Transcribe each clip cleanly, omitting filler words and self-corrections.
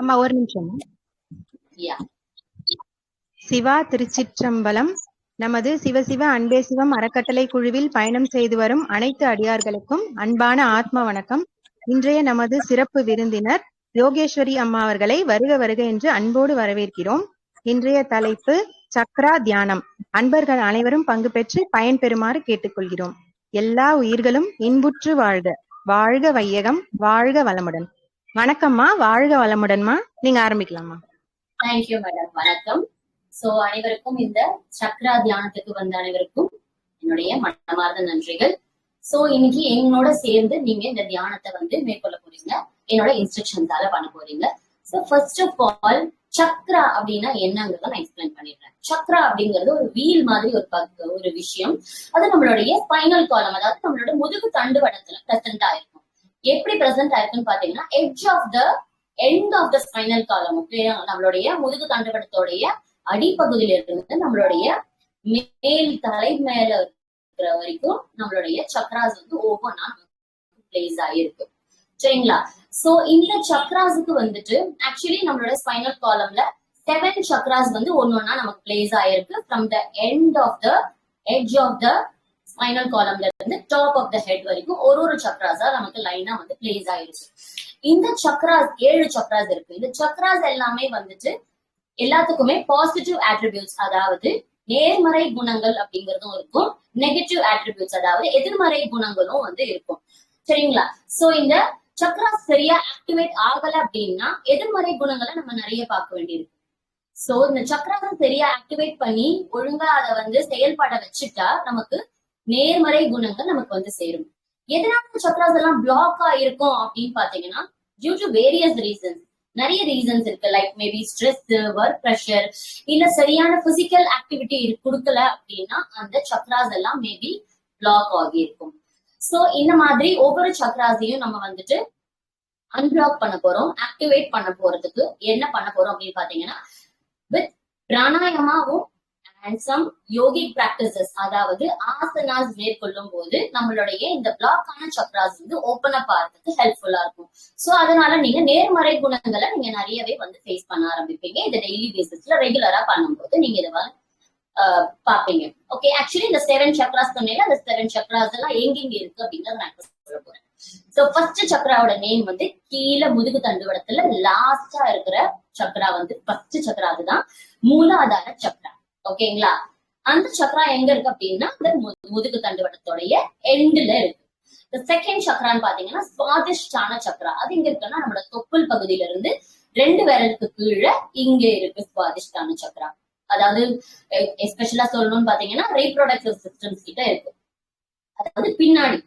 அம்மா ஒரு நிமிஷம். Yeah. சிவா திருச்சிற்றம்பலம். நமது சிவசிவ அன்பே சிவம் அறக்கட்டளை குழுவில் பயணம் செய்து வரும் அனைத்து அடியார்களுக்கும் அன்பான ஆத்ம வணக்கம். இன்றைய நமது சிறப்பு விருந்தினர் யோகேஸ்வரி அம்மா அவர்களை வருக வருக என்று அன்போடு வரவேற்கிறோம். இன்றைய தலைப்பு சக்ரா தியானம். அன்பர்கள் அனைவரும் பங்கு பெற்று பயன்பெறுமாறு கேட்டுக்கொள்கிறோம். எல்லா உயிர்களும் இன்புற்று வாழ்க. வாழ்க வையகம், வாழ்க வளமுடன். வணக்கம்மா, வாழ்க வளமுடன்மா. நீங்க ஆரம்பிக்கலாமா? Thank you madam. வணக்கம். சோ அனைவருக்கும் இந்த சக்ரா தியானத்துக்கு வந்த அனைவருக்கும் என்னுடைய மனமார்ந்த நன்றிகள். சோ இன்னைக்கு என்னோட சேர்ந்து நீங்க இந்த தியானத்தை மேற்கொள்ள போறீங்க. என்னோட இன்ஸ்ட்ரக்ஷன்ஸால பண்ண போறீங்க. So first of all chakra அப்படின்னா என்னங்கிறத நான் எக்ஸ்பிளைன் பண்ணிடுறேன். சக்ரா அப்படிங்கிறது ஒரு வீல் மாதிரி ஒரு விஷயம். அது நம்மளுடைய ஸ்பைனல் காலம், அதாவது நம்மளோட முதுகு தண்டுவடத்துல பிரசன்ட் ஆயிருக்கும். எப்படி பிரசன்ட் ஆயிருக்குன்னு பாத்தீங்கன்னா எண்ட் ஆஃப் த ஸ்பைனல் காலம், நம்மளுடைய முதுகு தண்டுவடத்தோடைய அடிப்பகுதியில இருந்து நம்மளுடைய மேல் தலை மேல இருக்கிற வரைக்கும் நம்மளுடைய சக்ராஸ் ஒவ்வொன்னா பிளேஸ் ஆயிருக்கு. சரிங்களா? சோ இந்த சக்ராஸுக்கு ஆக்சுவலி நம்மளோட ஸ்பைனல் காலம்ல 7 சக்ராஸ் ஒன்னொன்னா நமக்கு பிளேஸ் ஆயிருக்கு. From the edge of the spinal காலம்ல இருந்து டாப் ஆஃப் த ஹெட் வரைக்கும் ஒரு சக்ராஸா நமக்கு லைனா பிளேஸ் ஆயிருச்சு. இந்த சக்ராஸ் 7 சக்ராஸ் இருக்கு. இந்த சக்ராஸ் எல்லாமே எல்லாத்துக்குமே பாசிட்டிவ் ஆட்ரிபியூட்ஸ், அதாவது நேர்மறை குணங்கள் அப்படிங்கறதும் இருக்கும், நெகட்டிவ் ஆட்ரிபியூட்ஸ் அதாவது எதிர்மறை குணங்களும் இருக்கும். சரிங்களா? சோ இந்த சக்ராஸ் சரியா ஆக்டிவேட் ஆகல அப்படின்னா எதிர்மறை குணங்களை நம்ம நிறைய பார்க்க வேண்டியிருக்கு. சோ இந்த சக்ராஸ் சரியா ஆக்டிவேட் பண்ணி ஒழுங்கா அதை செயல்பட வச்சுட்டா நமக்கு நேர்மறை குணங்கள் நமக்கு சேரும். எதனால சக்ராஸ் எல்லாம் பிளாக் ஆயிருக்கும் அப்படின்னு பாத்தீங்கன்னா டியூ டு வேரியஸ் ரீசன்ஸ். நிறைய ரீசன்ஸ் இருக்கு. Like maybe stress, work pressure, இல்ல சரியான பிசிக்கல் ஆக்டிவிட்டி கொடுக்கல அப்படின்னா அந்த சக்ராஸ் எல்லாம் மேபி பிளாக் ஆகி இருக்கும். சோ இந்த மாதிரி ஒவ்வொரு சக்ராஸையும் நம்ம அன்பிளாக் பண்ண போறோம். ஆக்டிவேட் பண்ண போறதுக்கு என்ன பண்ண போறோம் அப்படின்னு பாத்தீங்கன்னா வித் பிராணாயாமாவும் அண்ட் சம் யோகிக் பிராக்டிசஸ், அதாவது ஆசனாஸ் மேற்கொள்ளும் போது நம்மளுடைய இந்த பிளாக் ஆன சக்ராஸ் ஓபன் அப் ஆகிறதுக்கு ஹெல்ப்ஃபுல்லா இருக்கும். சோ அதனால நீங்க நேர்மறை குணங்களை நீங்க நிறையவே ஃபேஸ் பண்ண ஆரம்பிப்பீங்க. இதை டெய்லி பேசிஸ்ல ரெகுலரா பண்ணும்போது நீங்க இதை பாப்பீங்க. ஓகே, ஆக்சுவலி இந்த 7 சக்ராஸ் சொன்னீங்க. அந்த 7 சக்ராஸ் எல்லாம் எங்கெங்க இருக்கு அப்படிங்கறத நான் சொல்ல போறேன். சோ ஃபர்ஸ்ட் சக்ராவோட நேம் கீழே முதுகு தண்டுவடத்துல லாஸ்டா இருக்கிற சக்ரா ஃபர்ஸ்ட் சக்ரா, அதுதான் மூலாதார சக்ரா. ஓகேங்களா? அந்த சக்ரா எங்க இருக்கு அப்படின்னா அந்த முதுகு தண்டுவடத்தோடைய எண்ட்ல இருக்கு. செகண்ட் சக்ரான்னு பாத்தீங்கன்னா சுவாதிஷ்டான சக்ரா. அது எங்க இருக்குன்னா நம்மளோட தொப்புள் பகுதியில இருந்து 2 விரலுக்கு கீழே இங்க இருக்கு சுவாதிஷ்டான சக்ரா. அதாவது எஸ்பெஷலா சொல்லணும்னு பாத்தீங்கன்னா ரீப்ரொடக்டிவ் சிஸ்டம்ஸ் கிட்ட இருக்கு. அதாவது பின்னாடி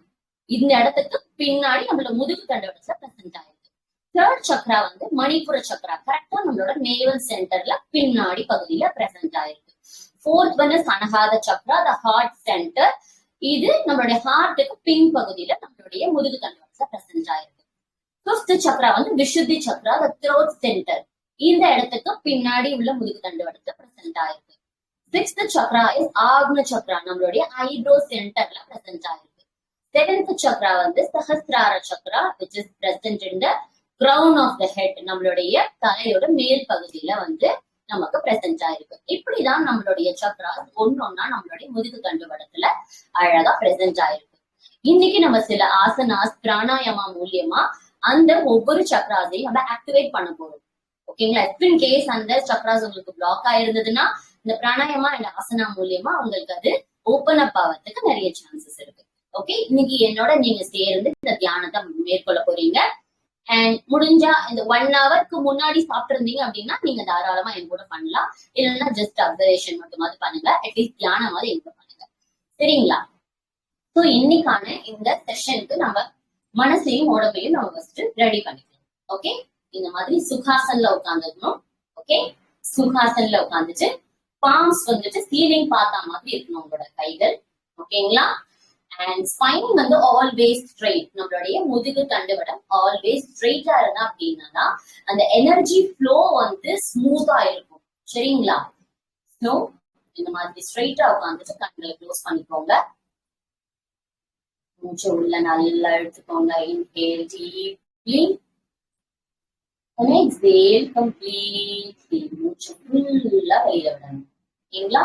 இந்த இடத்துக்கு பின்னாடி நம்மளோட முதுகு தண்டுவடத்துல பிரசன்ட் ஆயிருக்கு. தேர்ட் சக்ரா மணிப்புர சக்ரா, கரெக்டா நம்மளோட நேவல் சென்டர்ல பின்னாடி பகுதியில பிரசன்ட் ஆயிருக்கு. Fourth Anahata chakra, the heart center. இது நம்மளுடைய ஹார்ட்டுக்கு பின் பகுதியில நம்மளுடைய முதுகு தண்டுவடத்துல பிரசன்ட் ஆயிருக்கு. ஃபிஃப்த் சக்ரா விசுத்தி சக்ரா, த த்ரோட் சென்டர். இந்த இடத்துக்கு பின்னாடி உள்ள முதுகு தண்டுவடத்துல பிரசன்ட் ஆயிருக்கு. சிக்ஸ்த் சக்ரா இஸ் ஆக்ன சக்ரா, நம்மளுடைய ஐப்ரோ சென்டர்ல பிரசன்ட் ஆயிருக்கு. Seventh chakra Sahasrara chakra, which is present in the crown of the head, நம்மளுடைய தலையோட மேல் பகுதியில நமக்கு பிரசன்ட் ஆயிருக்கு. இப்படிதான் நம்மளுடைய சக்ராஸ் ஒன்னொன்னா நம்மளுடைய முதுகு தண்டுவடத்துல அழகா பிரசன்ட் ஆயிருக்கு. இன்னைக்கு நம்ம சில ஆசனாஸ் பிராணாயாமா மூலியமா அந்த ஒவ்வொரு சக்ராஸையும் நம்ம ஆக்டிவேட் பண்ண போறோம். ஓகேங்களா? இன் கேஸ் அந்த சக்ராஸ் உங்களுக்கு பிளாக் ஆயிருந்ததுன்னா இந்த பிராணாயாமா அண்ட் ஆசனா மூலியமா உங்களுக்கு அது ஓபன் அப் ஆகிறதுக்கு நிறைய சான்சஸ் இருக்கு. ஓகே, இன்னைக்கு என்னோட நீங்க சேர்ந்து இந்த தியானத்தை மேற்கொள்ள போறீங்க. அண்ட் முடிஞ்சா இந்த 1 ஹவருக்கு முன்னாடி சாப்பிட்டிருந்தீங்க அப்படின்னா நீங்க தாராளமா என் கூட பண்ணலாம். இல்லைன்னா ஜஸ்ட் அப்சர்வேஷன் மட்டுமாவது பண்ணுங்க. அட்லீஸ்ட் தியானமாவது எங்க பண்ணுங்க. சரிங்களா? சோ இன்னைக்கான இந்த செஷனுக்கு நம்ம மனசையும் உடம்பையும் நம்ம ஃபர்ஸ்ட் ரெடி பண்ணிக்கலாம். ஓகே, இந்த மாதிரி சுகாசன்ல உட்காந்துக்கணும். ஓகே, சுகாசன்ல உட்காந்துட்டு பாம்ஸ் சீலிங் பார்த்தா மாதிரி இருக்கணும் உங்களோட கைகள். ஓகேங்களா? And spine always straight. நம்மளுடைய முதுகு தண்டுவடம் ஆல்வேஸ் ஸ்ட்ரெயிட்டா இருந்தா அப்படின்னா அந்த எனர்ஜி ஃப்ளோ ஸ்மூத்தா இருக்கும். சரிங்களா? ஸோ இந்த மாதிரி ஸ்ட்ரெயிட்டா உட்காந்துட்டு கண்களை க்ளோஸ் பண்ணிக்கோங்க. மூச்சு உள்ள நல்லா எடுத்துக்கோங்க. Inhale deeply And exhale completely. மூச்சு ஃபுல்லா வெளியில விடணும். ஓகேங்களா?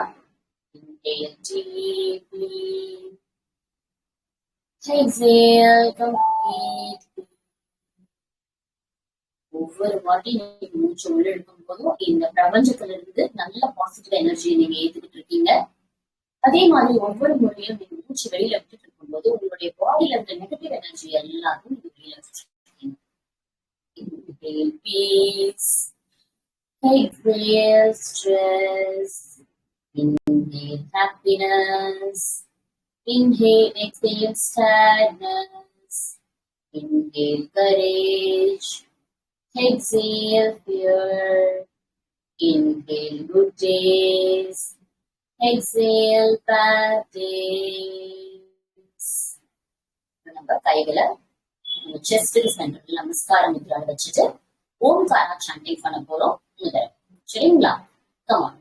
Inhale deeply. Exhale completely. ஒவ்வொரு வாட்டி நீங்க மூச்சு உள்ள எடுக்கும் போதும் இந்த பிரபஞ்சத்துல இருந்து நல்ல பாசிட்டிவ் எனர்ஜியை நீங்க ஏத்துக்கிட்டு இருக்கீங்க. அதே மாதிரி ஒவ்வொரு முறையும் நீங்க மூச்சு வெளியில விட்டுட்டு இருக்கும்போது உங்களுடைய பாடியில இருந்த நெகட்டிவ் எனர்ஜி எல்லாத்தையும் நீங்க வெளியில வச்சுட்டு இருக்கீங்க. Inhale peace. Exhale stress. Inhale happiness. Inhale, exhale sadness. Inhale courage. Exhale fear. Inhale good days. Exhale bad days. நம்ம கைகளை செஸ்டுக்கு சென்டர்ல நமஸ்காரம் முத்ரால வச்சுட்டு ஓம்காரா சாண்டிங் பண்ண போறோம். முதல் சரிங்களா? கமான்.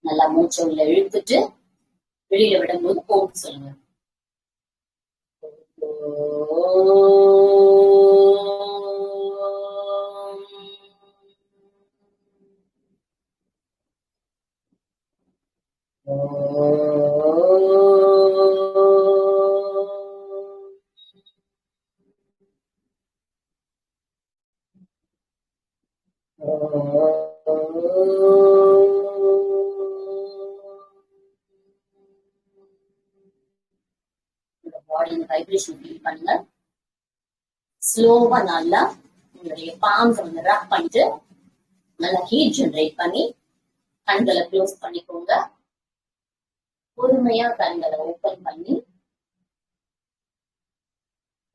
நல்லா மூச்சை உள்ள இழுத்துட்டு வெளியில விடும்போது ஓம் சொல்லுங்க. பாடி வைப்ரேஷன் ஃபீல் பண்ணுங்க. ஸ்லோவா நல்லா உங்களுடைய பாம்ஸ் வந்து ரப் பண்ணிட்டு நல்லா ஹீட் ஜெனரேட் பண்ணி கண்களை க்ளோஸ் பண்ணிக்கோங்க. பொறுமையா கண்களை ஓபன் பண்ணி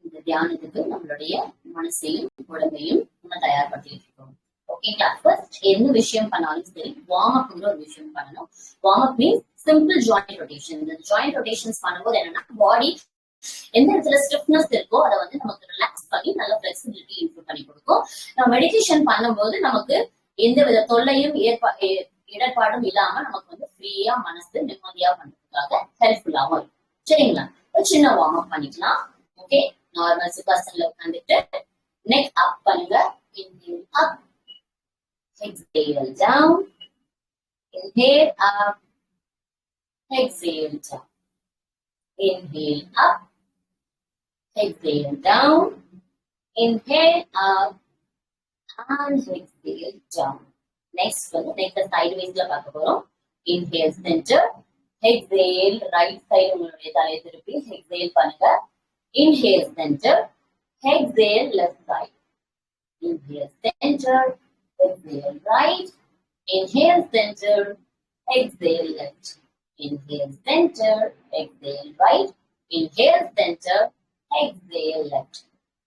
இந்த தியானத்துக்கு நம்மளுடைய மனசையும் உடம்பையும் நம்ம தயார்படுத்திட்டு இருக்கோம். ஓகேங்களா? ஃபர்ஸ்ட் என்ன விஷயம் பண்ணாலும் சரி, வார்ம் அப்ங்கிற ஒரு விஷயம் பண்ணணும். Warm up means simple joint rotation. இந்த ஜாயிண்ட் ரொட்டேஷன்ஸ் பண்ணும்போது என்னன்னா பாடி எந்த இடத்துல ஸ்டிஃப்னஸ் இருக்கோ அதை வந்து நமக்கு ரிலாக்ஸ் பண்ணி நல்ல ஃபிளெக்சிபிலிட்டி இம்ப்ரூவ் பண்ணி கொடுக்கும். நம்ம மெடிடேஷன் பண்ணும்போது நமக்கு எந்த வித தொல்லையும் இடர்பாடும் இல்லாம நமக்கு வந்து ஃப்ரீயா மனசு நிம்மதியா பண்றதுக்காக ஹெல்ப்ஃபுல்லாவும் இருக்கும். சரிங்களா? ஒரு சின்ன வார்ம் அப் பண்ணிக்கலாம். ஓகே, நார்மல் சுகாசன்ல உட்காந்துட்டு நெக் அப் பண்ணுங்க. Inhale up, exhale down. Inhale up, exhale down. Inhale up, exhale down. Inhale up and exhale down. Next one, next sideways la paaka porom. Inhale center, exhale right side ungalde thalai thiruppi exhale பண்ணுங்க. Inhale center, exhale left side. Inhale center, exhale right. Inhale center, exhale left. Inhale center, exhale right. Inhale center, exhale left.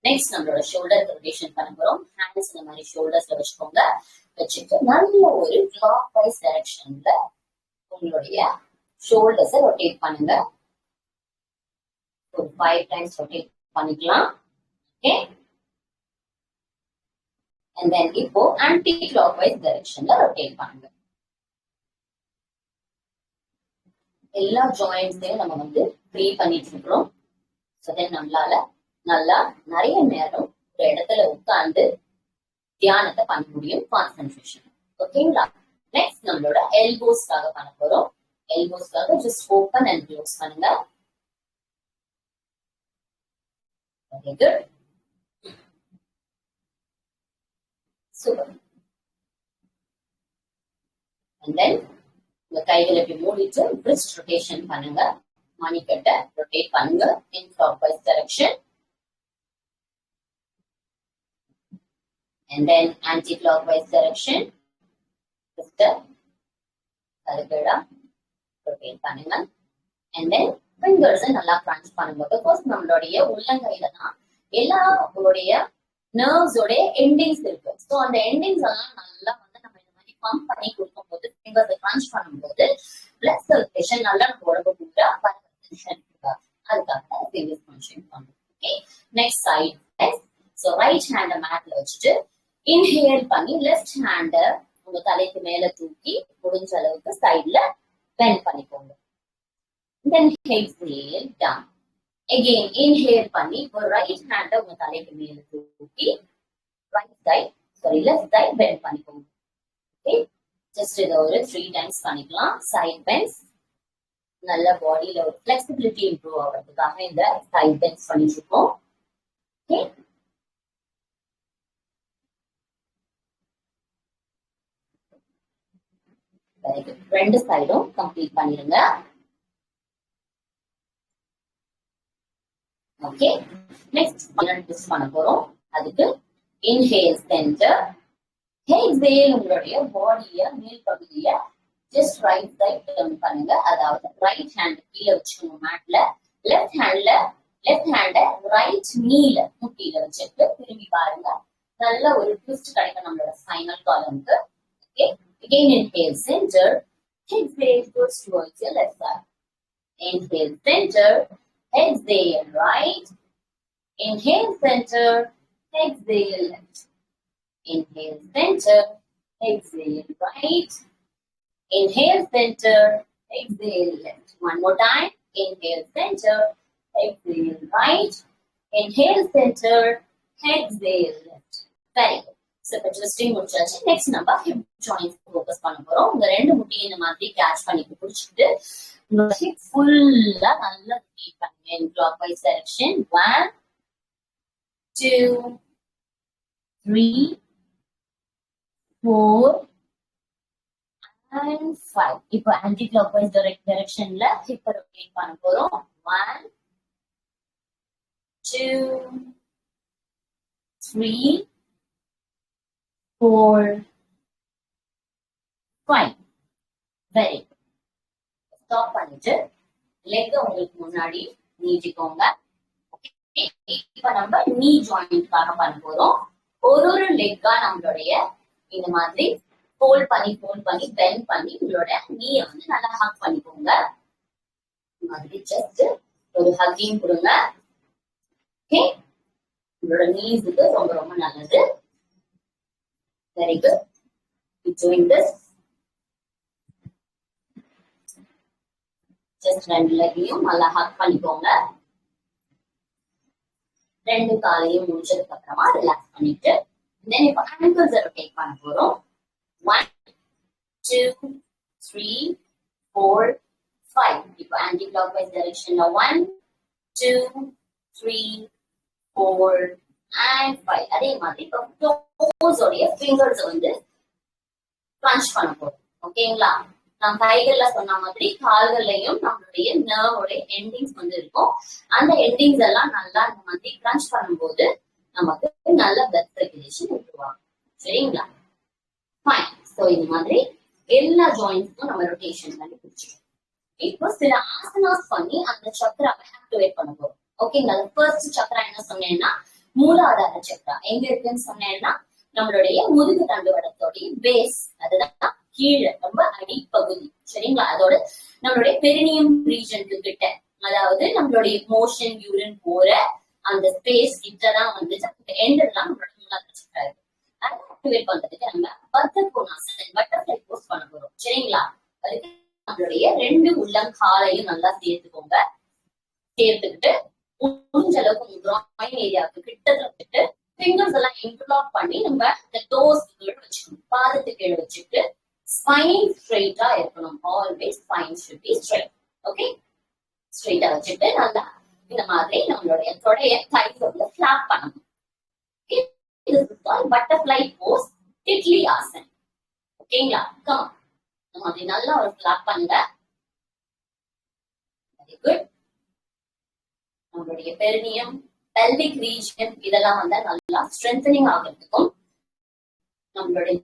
Next நம்மளோட shoulder rotation பண்ண போறோம். Hands இந்த மாதிரி ஷோல்டர்ஸ்ல வச்சுக்கோங்க. வச்சுட்டு நல்ல ஒரு கிளாக் வைஸ் டைரக்ஷன்ல உங்களுடைய ஷோல்டர்ஸை ரொட்டேட் பண்ணுங்க. ஒரு 5 times ரொட்டேட் பண்ணிக்கலாம். ஓகே, and then இப்போ ஆன்டி கிளாக் வைஸ் டைரக்ஷன்ல ரொட்டேட் பண்ணுங்க. எல்லா ஜாயிண்ட்ஸையும் நம்ம வந்து ஃப்ரீ பண்ணிட்டு இருக்கிறோம். ஸோ தென் நம்மளால நல்லா நிறைய நேரம் ஒரு இடத்துல உட்கார்ந்து தியானத்தை பண்ண முடியும். கான்சென்ட்ரேஷன். ஓகேங்களா? நெக்ஸ்ட் நம்மளோட எல்போஸ்க்காக பண்ண போறோம். எல்போஸ்க்காக ஜஸ்ட் ஓபன் அண்ட் க்ளோஸ் பண்ணுங்க. Very good, super. And then உங்க கைகளை இப்படி மூடிட்டு பிரிஸ்ட் ரொட்டேஷன் பண்ணுங்க. மணிக்கட்டை ரொட்டேட் பண்ணுங்க in clockwise direction. And then anti-clockwise direction. அதுக்கடா ரொட்டேட் பண்ணுங்க. And then fingers நல்லா crunch பண்ணுங்க. Because நம்மளுடைய உள்ளங்கையில தான் எல்லா உங்களுடைய nerves ஓட endings இருக்கு. So அந்த endings எல்லாம் நல்லா வந்து நம்ம இந்த மாதிரி பம்ப் பண்ணி கொடுக்கும்போது fingers crunch பண்ணும்போது blood circulation நல்லா நம்ம உடம்பு பூரா பரவுது. அதுக்காக fingers crunching பண்ணுங்க. Okay, next side. So right hand மேட்ல வச்சுட்டு இன்ஹேல் பண்ணி லெஃப்ட் ஹேண்ட உங்க தலைக்கு மேல தூக்கி முடிஞ்ச அளவுக்கு சைட்ல பெண்ட் பண்ணிக்கோங்க. Then exhale down. Again inhale பண்ணி ஒரு ரைட் ஹேண்ட உங்க தலைக்கு மேல தூக்கி right side sorry left side bend பண்ணிக்கோங்க. ஓகே, ஜஸ்ட் இதை ஒரு 3 டைம்ஸ் பண்ணிக்கலாம். சைட் பெண்ட்ஸ் நல்ல பாடியில ஒரு ஃபிளெக்சிபிலிட்டி இம்ப்ரூவ் ஆகிறதுக்காக இந்த சைட் பெண்ட்ஸ் பண்ணிட்டு இருக்கோம். Okay, very good. ரெண்டு சைடும் கம்ப்ளீட் பண்ணிருங்க. ஓகே, நெக்ஸ்ட் ட்விஸ்ட் பண்ண போறோம். அதுக்கு இன்ஹேல் சென்டர், எக்ஸேல் உங்களுடைய பாடிய மேல் பகுதிய ஜஸ்ட் ரைட் சைட் டர்ன் பண்ணுங்க. அதாவது ரைட் ஹேண்ட் கீழே வச்சுக்கணும் மேட்ல, லெஃப்ட் ஹேண்ட ரைட் நீல முட்டியில வச்சுட்டு திரும்பி பாருங்க. நல்ல ஒரு ட்விஸ்ட் கிடைக்கும் நம்மளோட ஸ்பைனல் காலம்க்கு. Okay, again inhale center, exhale goes towards your left side. Inhale center, exhale right, inhale center, exhale left, inhale center, exhale right, inhale center, exhale left. One more time. Inhale center, exhale right, inhale center, exhale left. Very good. So இப்ப twisting முடிச்சாச்சு. Next நம்ம hip joints focus பண்ண போறோம். உங்க ரெண்டு முட்டியை இந்த மாதிரி கேட்ச் பண்ணி பிடிச்சிட்டு உங்களோட ஹிப் ஃபுல்லா நல்லா ரொட்டேட் பண்ணுங்க இன் கிளாக்வைஸ் டைரக்ஷன். 1 2 3 4 and 5. இப்போ ஆன்டி கிளாக்வைஸ் டைரக்ஷன்ல ஹிப் ரொட்டேட் பண்ண போறோம். 1 2 3 4 5. Very good. ஸ்டாப் பண்ணிட்டு லெக் உங்களுக்கு முன்னாடி நீட்டிக்கோங்க. இப்ப நம்ம நீ ஜாயிண்ட்காக பண்ண போறோம். ஒரு லெக்கா நம்மளுடைய இந்த மாதிரி ஃபோல்ட் பண்ணி பெண்ட் பண்ணி உங்களோட நீயை வந்து நல்லா ஹக் பண்ணிக்கோங்க. இந்த மாதிரி ஜஸ்ட் ஒரு ஹக்கிங் கொடுங்க. ஓகே, உங்களோட நீஸுக்கு ரொம்ப ரொம்ப நல்லது. Very good. Keep doing this. Just ரெண்டு லெக்கையும் நல்லா ஹக் பண்ணிக்கோங்க. ரெண்டு காலையும் முடிச்சதுக்கு அப்புறமா ரிலாக்ஸ் பண்ணிட்டு தென் இப்போ ஆங்கிள்ஸ் ரொட்டேட் பண்ண போறோம். 1 2 3 4 5. இப்போ ஆன்டி கிளாக்வைஸ் டைரக்ஷன்ல 1 2 3 4 and 5. அதே மாதிரி இப்போ டோஸோடைய ஃபிங்கர்ஸ் வந்து கிரன்ச் பண்ண போறோம். ஓகேங்களா, நான் கைகள்ல சொன்ன மாதிரி கால்கள்லயும் நம்மளுடைய நர்வோட எண்டிங்ஸ் வந்து இருக்கும். அந்த எண்டிங்ஸ் எல்லாம் நல்லா இந்த மாதிரி கிரன்ச் பண்ணும்போது நமக்கு நல்ல பிளட் சர்க்குலேஷன் இம்ப்ரூவ் ஆகும். சரிங்களா, ஃபைன். சோ இந்த மாதிரி எல்லா ஜாயின்ட்ஸ்க்கும் நம்ம ரொட்டேஷன் பண்ணி பிடிச்சிடும். இப்போ சில ஆசனாஸ் பண்ணி அந்த சக்கராவை ஆக்டிவேட் பண்ண போறோம். ஓகேங்களா, ஃபர்ஸ்ட் சக்கரா என்ன சொன்னேன்னா மூலாதார சக்கரா. எங்க இருக்குன்னு சொன்னேன்னா நம்மளுடைய முதுகு தண்டுவடத்தோடைய பேஸ், அதுதான் கீழே ரொம்ப அடிப்பகுதி. சரிங்களா, அதோட நம்மளுடைய பெரினியம் ரீஜனுக்கு கிட்ட, அதாவது நம்மளுடைய மோஷன் யூரின் போற அந்த ஸ்பேஸ் கிட்டதான் வந்து எண்டெல்லாம் நம்மளோட மூலாதார சக்கரா இருக்கு. அதை ஆக்டிவேட் பண்றதுக்கு நம்ம பட்டர்ஃப்ளை போஸ் பண்ண போறோம். சரிங்களா, அதுக்கு நம்மளுடைய ரெண்டு உள்ளங்காலையும் நல்லா சேர்த்துக்கோங்க. சேர்த்துக்கிட்டு முடிஞ்ச அளவுக்கு கிராயின் ஏரியாவுக்கு கிட்டத்துல வச்சுட்டு ஃபிங்கர்ஸ் எல்லாம் இன்டர்லாக் பண்ணி நம்ம இந்த டோஸ் கீழே வச்சுக்கணும். பாதத்துக்கு கீழே வச்சுட்டு ஸ்பைன் ஸ்ட்ரெயிட்டா இருக்கணும். Always spine should be straight. ஓகே, ஸ்ட்ரெயிட்டா வச்சுட்டு நல்லா இந்த மாதிரி நம்மளுடைய தொடைய கைகளை ஃபிளாப் பண்ணணும். பட்டர்ஃப்ளை போஸ், டிட்லி ஆசன். ஓகேங்களா, கம் இந்த மாதிரி நல்லா ஒரு ஃபிளாப் பண்ணுங்க. Very good. நம்மளுடைய பெரினியம், பெல்விக் ரீஜன் இதெல்லாம் வந்து நல்லா ஸ்ட்ரென்தனிங் ஆகிறதுக்கும் நம்மளுடைய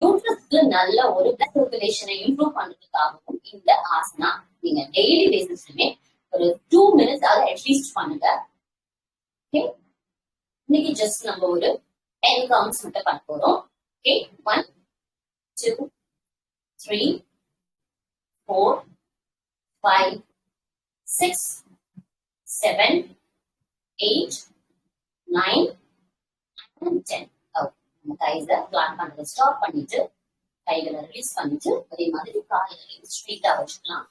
நியூட்ரஸ்க்கு நல்ல ஒரு பிளட் சர்க்குலேஷனை இம்ப்ரூவ் பண்றதுக்காகவும் இந்த ஆசனா நீங்க டெய்லி பேசிஸ்லயுமே ஒரு 2 minutes ஆக அட்லீஸ்ட் பண்ணுங்க. ஓகே, இன்னைக்கு ஜஸ்ட் நம்ம ஒரு 10 கவுண்ட்ஸ் மட்டும் பண்ண போறோம். Okay, 1 2 3 4 5 6 7 8 9 and 10. நம்ம கைகளை பிளான் பண்றதை ஸ்டாப் பண்ணிட்டு கைகளை ரிலீஸ் பண்ணிட்டு அதே மாதிரி காலையில ஸ்ட்ரெயிட்டா வச்சுக்கலாம்.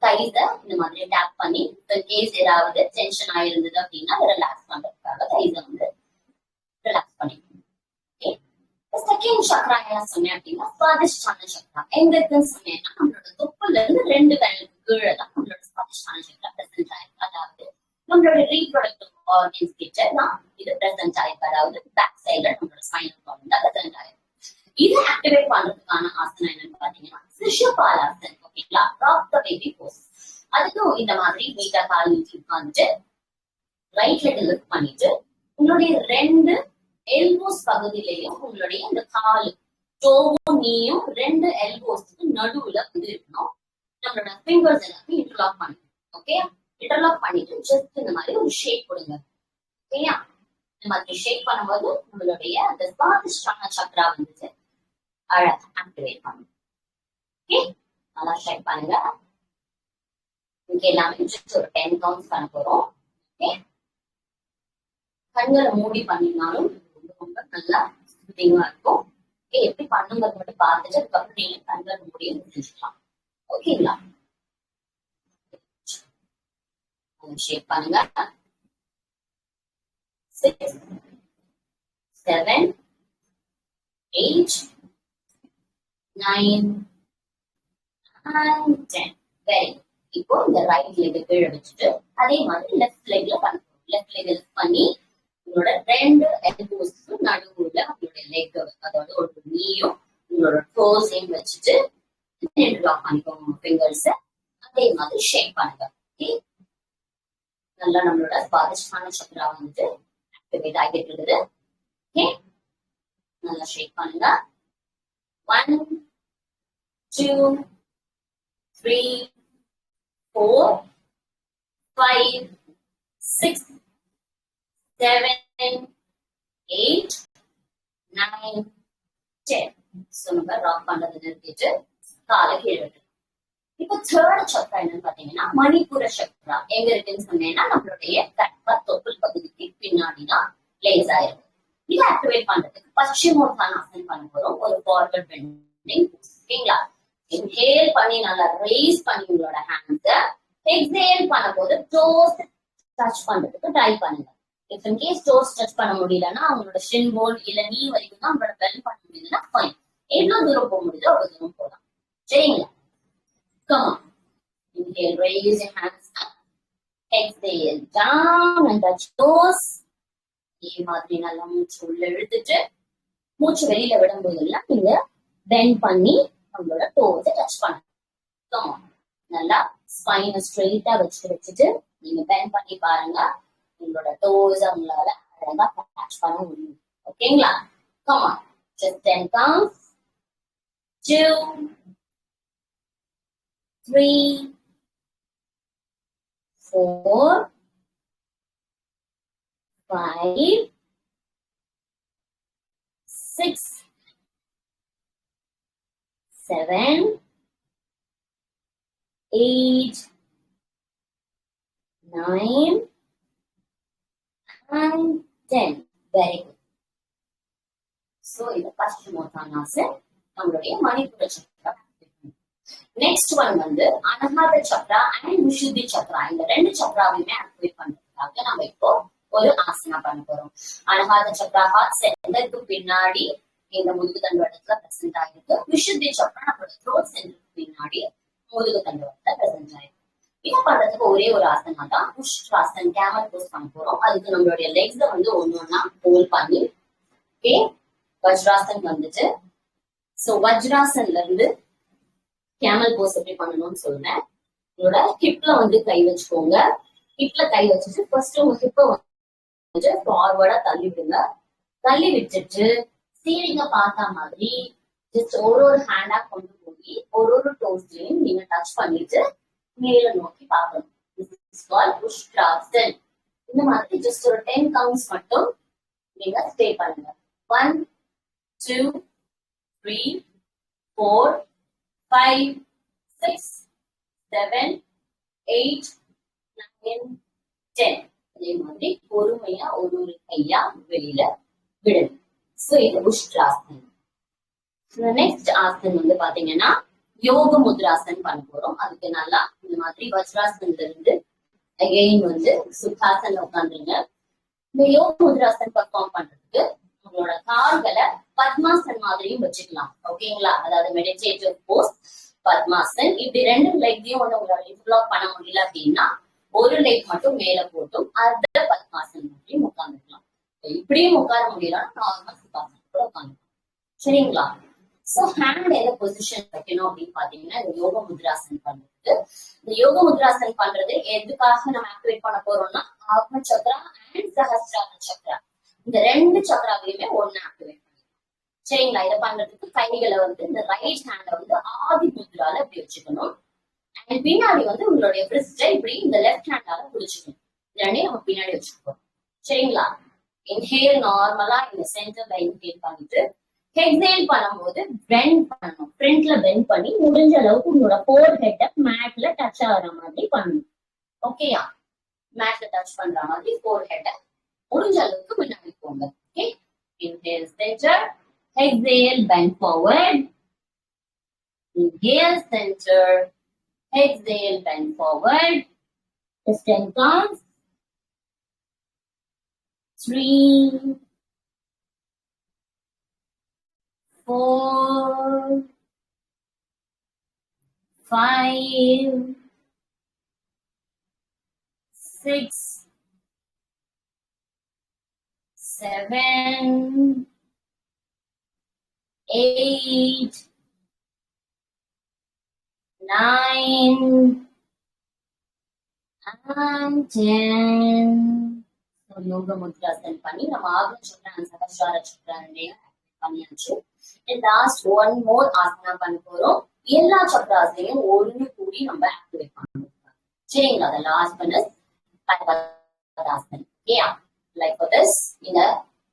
கைதை இந்த மாதிரி டேப் பண்ணி கேஸ் ஏதாவது டென்ஷன் ஆயிருந்தது அப்படின்னா ரிலாக்ஸ் பண்றதுக்காக கைதை வந்து ரிலாக்ஸ் பண்ணிக்கணும். செகண்ட் சக்ரா என்ன சொன்னேன் அப்படின்னா சுவாதிஷ்டான சக்ரா. எங்க இருக்குன்னு சொன்னேன்னா நம்மளோட தொப்புல இருந்து 2 விரலுக்கு கீழே தான் நம்மளோட சுவாதிஷ்டான சக்ரா பிரசன்ட் ஆயிருக்கு. அதாவது நம்மளோட ரீப்ரொடக்டிவ் ஆர்கன்ஸ் கிட்ட தான் இது பிரசன்ட் ஆயிருக்கு. அதாவது பேக் சைட்ல நம்மளோட ஸ்பைனல் கார்டு தான் பிரசன்ட் ஆயிருக்கு. இதை ஆக்டிவேட் பண்றதுக்கான ஆசனம் என்னன்னு பாத்தீங்கன்னா சிசுபாலாசன். ஓகேங்களா, ராக் தி பேபி போஸ். அதுக்கும் இந்த மாதிரி நீட்டா கால் நீட்டி உட்காந்துட்டு ரைட் லெக் லிஃப்ட் பண்ணிட்டு உங்களுடைய 2 எல்போஸ் பகுதியிலையும் உங்களுடைய இந்த காலு டோவும் நீயும் 2 எல்போஸ்க்கு நடுவுல வந்து இருக்கணும். நம்மளோட ஃபிங்கர்ஸ் எல்லாத்தையும் இன்டர்லாக் பண்ணிக்கணும். ஓகே, இன்டர்லாக் பண்ணிட்டு ஜஸ்ட் இந்த மாதிரி ஒரு ஷேக் கொடுங்க. ஓகேயா, இந்த மாதிரி ஷேக் பண்ணும்போது நம்மளுடைய அந்த சுவாதிஷ்டான சக்ரா வந்துச்சு அழகா ஆக்டிவேட் பண்ணும். ஓகே, நல்லா ஷேக் பண்ணுங்க. இங்க எல்லாமே ஜஸ்ட் ஒரு 10 கவுண்ட்ஸ் பண்ண போறோம். ஓகே, கண்களை மூடி பண்ணினாலும் ரொம்ப நல்லா சுத்திங்கா இருக்கும். ஓகே, எப்படி பண்ணுங்கிறது மட்டும் பார்த்துட்டு அதுக்கப்புறம் நீங்க கண்களை மூடி செஞ்சுக்கலாம். ஓகேங்களா, ஷேக் பண்ணுங்க. 6, 7, 8, 9 and 10. Very good. இப்போ இந்த ரைட் லெக் கீழே வச்சுட்டு அதே மாதிரி லெஃப்ட் லெக்ல பண்ணுவோம். லெஃப்ட் லெக் லிஃப்ட் பண்ணி உங்களோட 2 எல்போஸ்க்கு நடுவுல உங்களோட லெக், அதாவது ஒரு நீயும் உங்களோட டோஸையும் வச்சுட்டு இன்டர்லாக் பண்ணிக்கோங்க ஃபிங்கர்ஸ். அதே மாதிரி ஷேக் பண்ணுங்க. ஓகே, நல்லா நம்மளோட சுவாதிஷ்டான சக்ரா வந்துட்டு ஆக்டிவேட் ஆகிட்டு இருக்குது. ஓகே, நல்லா ஷேக் பண்ணுங்க. 1, 2, 3, 4, 5, 6, 7, 8, 9, 10. சோ நம்ம ராக் பண்றது நிறுத்திட்டு காலை கீழே. இப்போ தேர்ட் சக்ரா என்னன்னு பாத்தீங்கன்னா மணிப்புர சக்ரா. எங்க இருக்குன்னு சொன்னேன்னா நம்மளுடைய கற்ப தொப்புள் பகுதிக்கு பின்னாடிதான் பிளேஸ் ஆயிருக்கு. இதை ஆக்டிவேட் பண்றதுக்கு பశ్చిమోత్తానాசனம் பண்ண போறோம். ஒரு ஃபார்வர்ட் பெண்டிங். ஓகேங்களா, இன்ஹேல் பண்ணி நல்லா ரைஸ் பண்ணி உங்களோட ஹேண்ட்ஸ, எக்ஸேல் பண்ண போது டோஸ் டச் பண்றதுக்கு ட்ரை பண்ணுங்க. If in case toes touch பண்ண முடியலன்னா அவங்களோட ஷின் போன் இல்ல நீ வரைக்கும் தான் அவங்களோட பெல் பண்ண முடியுதுன்னா ஃபைன். எவ்வளவு தூரம் போக முடியுதோ அவ்வளவு தூரம் போகலாம். சரிங்களா, come on. Inhale, raise your hands up. Exhale, down and touch toes. இதே மாதிரி நல்லா மூச்சு உள்ள இழுத்துட்டு மூச்சு வெளியில விடும் போதெல்லாம் நீங்க பெண்ட் பண்ணி உங்களோட டோஸை டச் பண்ணுங்க. நல்லா ஸ்பைனை ஸ்ட்ரெயிட்டா வச்சுட்டு நீங்க பெண்ட் பண்ணி பாருங்க. உங்களோட டோஸ் உங்களால அழகா டச் பண்ண முடியும். ஓகேங்களா, come on. Just 10 counts. 2, 3, 4, 5, 6, 7, 8, 9 and 10. Very good. So இது பశ్చిమోత్తానాசன் நம்மளுடைய மணிப்புர சக்ரா. நெக்ஸ்ட் ஒன் வந்து அனஹாத சக்ரா அண்ட் விஷுத்தி சக்ரா. இந்த 2 சக்ராவையுமே ஆக்டிவேட் பண்றதுக்காக நம்ம இப்போ ஒரு ஆசனா பண்ண போறோம். அனஹாத சக்ரா ஹார்ட் சென்டருக்கு பின்னாடி இந்த முதுகு தண்டுவடத்துல பிரசன்ட் ஆயிருக்கு. விஷுத்தி சக்ரா நம்மளோட த்ரோட் சென்டருக்கு பின்னாடி முதுகு தண்டுவடத்துல பிரசன்ட் ஆயிருக்கு. இதை பண்றதுக்கு ஒரே ஒரு ஆசனா தான் உஷ்ட்ராசன், கேமல் போஸ் பண்ண போறோம். அதுக்கு நம்மளுடைய லெக்ஸ வந்து ஒன்னொன்னா ஹோல்ட் பண்ணி ஓகே வஜ்ராசன் வந்துட்டு. சோ வஜ்ராசன்ல இருந்து கேமல் போஸ் எப்படி பண்ணணும்னு சொல்றேன். உங்களோட ஹிப்ல வந்து கை வச்சுக்கோங்க. ஹிப்ல கை வச்சுட்டு ஃபர்ஸ்ட் உங்க ஹிப்ப வந்து ஃபார்வர்டா தள்ளி விடுங்க. தள்ளி விட்டுட்டு சீலிங்க பார்த்தா மாதிரி ஜஸ்ட் ஒரு ஹேண்டா கொண்டு போய் ஒரு டோஸ்லயும் நீங்க டச் பண்ணிட்டு மேல நோக்கி பார்க்கணும். உஷ்ட்ராசன். இந்த மாதிரி ஜஸ்ட் ஒரு 10 கவுண்ட்ஸ் மட்டும் நீங்க ஸ்டே பண்ணுங்க. 1, 2, 3, 4, 5, 6, 7, 8, 9, 10. அதே மாதிரி பொறுமையா ஒரு கையா வெளியில விடுங்க. சோ இது உஷ்ட்ராசன். நெக்ஸ்ட் ஆசன் வந்து பாத்தீங்கன்னா யோக முத்ராசன் பண்ண போறோம். அதுக்கு நல்லா இந்த மாதிரி வஜ்ராசன்ல இருந்து அகைன் வந்து சுத்தாசன் உட்காந்துருங்க. இந்த யோக முத்ராசன் பெர்ஃபார்ம் பண்றதுக்கு உங்களோட கால்களை பத்மாசன் மாதிரியும் வச்சுக்கலாம். ஓகேங்களா? அதாவது மெடிடேட்டிவ் போஸ் பத்மாசன். இப்படி ரெண்டு லெக்கையும் வந்து உங்களால இன்டர்லாக் பண்ண முடியல அப்படின்னா ஒரு லெக் மட்டும் மேல போட்டும் அந்த பத்மாசன் மாதிரியும் உட்காந்துக்கலாம். இப்படியும் உட்கார முடியலன்னா நார்மல் சுகாசனம் கூட உட்காந்துக்கலாம். சரிங்களா? சோ ஹேண்ட் எந்த பொசிஷன் வைக்கணும் அப்படின்னு பாத்தீங்கன்னா இந்த யோக முத்ராசன் பண்றது. இந்த யோக முத்ராசன் பண்றது எதுக்காக நம்ம ஆக்டிவேட் பண்ண போறோம்னா ஆத்ம சக்ரா அண்ட் சஹஸ்ரார சக்ரா, இந்த ரெண்டு சக்ராவையுமே ஒண்ணு ஆக்டிவேட் பண்ணும். சரிங்களா? இதை பண்றதுக்கு கைகளை வந்து இந்த ரைட் ஹேண்ட வந்து ஆதி முத்ரால இப்படி வச்சுக்கணும். அண்ட் பின்னாடி வந்து உங்களுடைய பிரிஸ்ட இப்படி இந்த லெஃப்ட் ஹேண்டால பிடிச்சிக்கணும். ரெண்டையும் நம்ம பின்னாடி வச்சுக்கணும். சரிங்களா? இன்ஹேல் நார்மலா இந்த சென்டர்ல இன்ஹேல் பண்ணிட்டு எக்ஸேல் பண்ணும்போது பெண்ட் பண்ணணும். ஃப்ரண்ட்ல பெண்ட் பண்ணி முடிஞ்ச அளவுக்கு உங்களோட ஃபோர் ஹெட்ட மேட்ல டச் ஆகிற மாதிரி பண்ணணும். ஓகேயா? மேட்ல டச் பண்ற மாதிரி ஃபோர் ஹெட்ட முடிஞ்ச அளவுக்கு முன்னாடி போங்க. Okay, inhale center, exhale bend forward, inhale center, exhale bend forward, just 10 counts, 3, 4, 5, 6, 7, 8, 9 and 10. So yoga mudrasan பண்ணி நம்ம ஆத்ம சக்ரா and சஹஸ்ரார சக்ரா ரெண்டையும் பண்ணியாச்சு. லாஸ்ட் ஒன் மோர் ஆசனா பண்ண போறோம். எல்லா சக்ராஸையும் ஒன்னு கூடி நம்ம ஆக்டிவேட் பண்ணணும். சரிங்களா? the last one is padmasan. ஓகேயா? லைக் ஃபார் திஸ் இந்த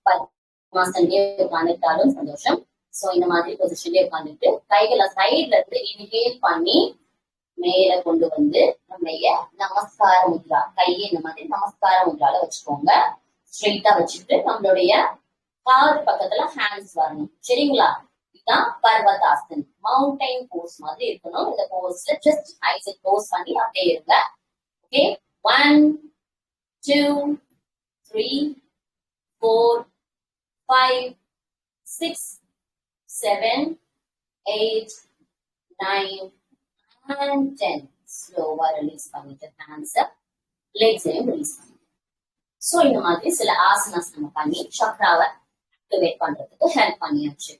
பத்மாசன்லயே உட்கார்ந்துட்டாலும் சந்தோஷம். சோ இந்த மாதிரி பொசிஷன்லயே உட்காந்துட்டு கைகளை சைட்ல இருந்து இன்ஹேல் பண்ணி மேல கொண்டு வந்து நம்மளைய நமஸ்கார முத்ரா, கையை இந்த மாதிரி நமஸ்கார முத்ரால வச்சுக்கோங்க. ஸ்ட்ரெயிட்டா வச்சுட்டு நம்மளுடைய காது பக்கத்துல ஹேண்ட்ஸ் வரணும். சரிங்களா? இதுதான் பர்வதாசன், மவுண்டைன் போஸ் மாதிரி இருக்கணும். இந்த போஸ்ல ஜஸ்ட் ஐஸ் க்ளோஸ் பண்ணி அப்படியே இருங்க. Okay, 1, 2, 3, 4, 5, 6, 7, 8, 9 and 10. ஸ்லோவா ரிலீஸ் பண்ணிட்டு ஹேண்ட்ஸ் லெக்ஸையும் ரிலீஸ் பண்ணிட்டு. சோ இந்த மாதிரி சில ஆசனாஸ் நம்ம பண்ணி சக்ராவை ஆக்டிவேட் பண்றதுக்கு ஹெல்ப் பண்ணியாச்சு.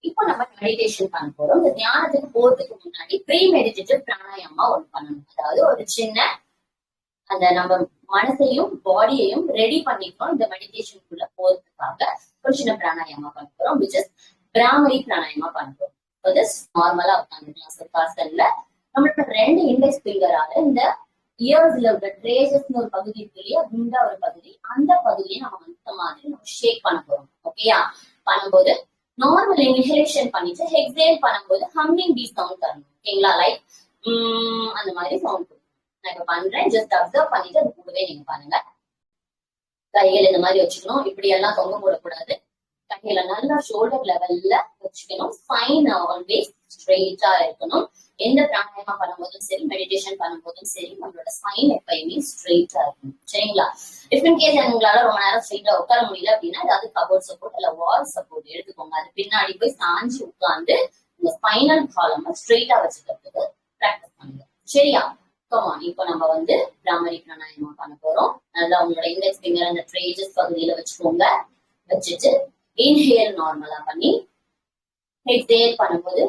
இப்போ நம்ம மெடிடேஷன் பண்ண போறோம். இந்த தியானத்துக்கு போறதுக்கு முன்னாடி ப்ரீ மெடிடேட்டிவ் பிராணாயாமா ஒன்று பண்ணணும். அதாவது ஒரு சின்ன அந்த நம்ம மனசையும் பாடியையும் ரெடி பண்ணிக்கணும். இந்த மெடிடேஷனுக்குள்ள போறதுக்காக ஒரு சின்ன பிராணாயாமா பண்ண போறோம். விச் இஸ் பிராமரி பிராணாயாமா பண்ண போறோம். நார்மலா உட்காந்துக்கலாம் சுகாசன்ல. நம்மளோட ரெண்டு இண்டெக்ஸ் ஃபிங்கரால இந்த இயர்ஸ்ல உள்ள ட்ரேஜஸ்னு ஒரு பகுதி இருக்கு இல்லையா, குண்டா ஒரு பகுதி, அந்த பகுதியை நம்ம இந்த மாதிரி நம்ம ஷேக் பண்ண போறோம். ஓகேயா? பண்ணும்போது நார்மல் இன்ஹலேஷன் பண்ணிட்டு எக்ஸேல் பண்ணும்போது ஹம்மிங் பீ சவுண்ட் தரணும். ஓகேங்களா? லைக் அந்த மாதிரி சவுண்ட் நான் இப்ப பண்றேன். ஜஸ்ட் அப்சர்வ் பண்ணிட்டு அது கூடவே நீங்க பண்ணுங்க. கைகள் இந்த மாதிரி வச்சுக்கணும். இப்படி எல்லாம் தொங்க போடக்கூடாது. கையில நல்லா ஷோல்டர் லெவல்ல வச்சுக்கணும். ஸ்பைன் ஆல்வேஸ் ஸ்ட்ரெயிட்டா இருக்கணும். எந்த பிராணாயாமா பண்ணும்போதும் சரி, மெடிடேஷன் பண்ணும்போதும் சரி, நம்மளோட ஸ்பைன் எப்பயுமே ஸ்ட்ரெயிட்டா இருக்கணும். சரிங்களா? இஃப் இன் கேஸ் உங்களால ரொம்ப நேரம் ஸ்ட்ரெயிட்டா உட்கார முடியல அப்படின்னா ஏதாவது கபோர்ட் சப்போர்ட் இல்ல வால் சப்போர்ட் எடுத்துக்கோங்க. அது பின்னாடி போய் சாஞ்சு உட்கார்ந்து இந்த ஸ்பைனல் காலமை ஸ்ட்ரெயிட்டா வச்சுக்கிறதுக்கு பிராக்டிஸ் பண்ணுங்க. சரியா? கமான், இப்போ நம்ம வந்து பிராமரி பிராணாயாமா பண்ண போறோம். நல்லா உங்களோட இண்டெக்ஸ் ஃபிங்கர் அந்த ட்ரேஜஸ் பகுதியில வச்சுக்கோங்க. வச்சுட்டு இன்ஹேல் நார்மலா பண்ணி எக்ஸேல் பண்ணும்போது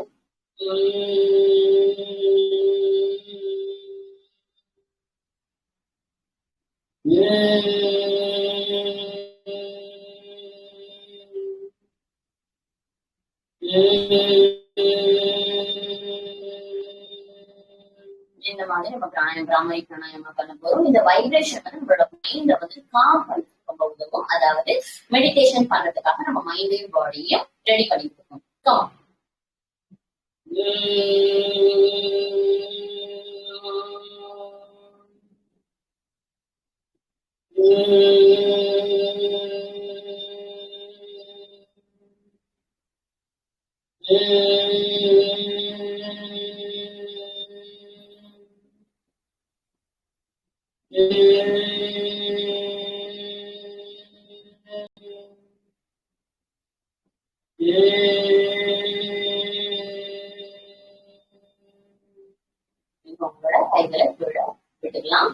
இந்த மாதிரி நம்ம பிராமரி பிராணாயாமா பண்ண போறோம். இந்த வைப்ரேஷன் வந்து நம்மளோட மைண்ட வந்து காம் பண்றதுக்கு ரொம்ப உதவும். அதாவது மெடிடேஷன் பண்றதுக்காக நம்ம மைண்டையும் பாடியையும் ரெடி பண்ணிட்டு இருக்கோம். காம் உங்களோட கைகளை விட்டுக்கலாம்.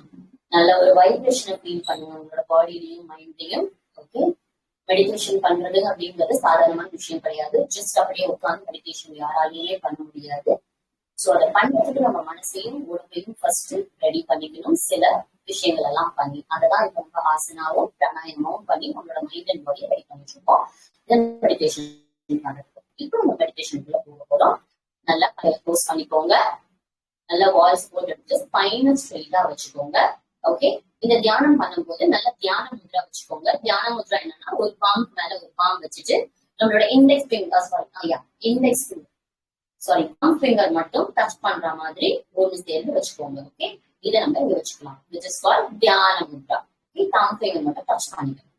நல்ல ஒரு வைப்ரேஷனை ஃபீல் பண்ணுங்க உங்களோட பாடியிலையும் மைண்ட்லயும். ஓகே, மெடிடேஷன் பண்றது அப்படிங்கிறது சாதாரணமான விஷயம் கிடையாது. ஜஸ்ட் அப்படியே உட்கார்ந்து மெடிடேஷன் யாராலேயே பண்ண முடியாது. சோ அதை பண்றதுக்கு நம்ம மனசையும் உடம்பையும் ஃபர்ஸ்ட் ரெடி பண்ணிக்கணும். சில விஷயங்கள் எல்லாம் பண்ணி அததான் இப்ப நம்ம ஆசனாவும் பிராணாயாமமும் பண்ணி உங்களோட மைண்ட் அண்ட் பாடியை ரெடி பண்ணிருக்கோம். மெடிடேஷன் பண்றதுக்கு இப்போ நம்ம மெடிடேஷனுக்குள்ள போக போறோம். நல்லா க்ளோஸ் பண்ணிக்கோங்க. நல்லா வாய்ஸ் போட்டு எடுத்து ஸ்பைனை ஸ்ட்ரெயிட்டா வச்சுக்கோங்க. ஓகே, இந்த தியானம் பண்ணும்போது நல்ல தியான முத்ரா வச்சுக்கோங்க. தியான முத்ரா என்னன்னா ஒரு பாம்பு மேல ஒரு பாம்பு வச்சுட்டு நம்மளோட இண்டெக்ஸ் ஃபிங்கர் மட்டும் டச் பண்ற மாதிரி ஒன்று சேர்ந்து வச்சுக்கோங்க. ஓகே, இதை நம்ம இங்க வச்சுக்கலாம். விச் இஸ் கால்ட் தியான முத்ரா. தம் ஃபிங்கர் மட்டும் டச் பண்ணிக்கணும்.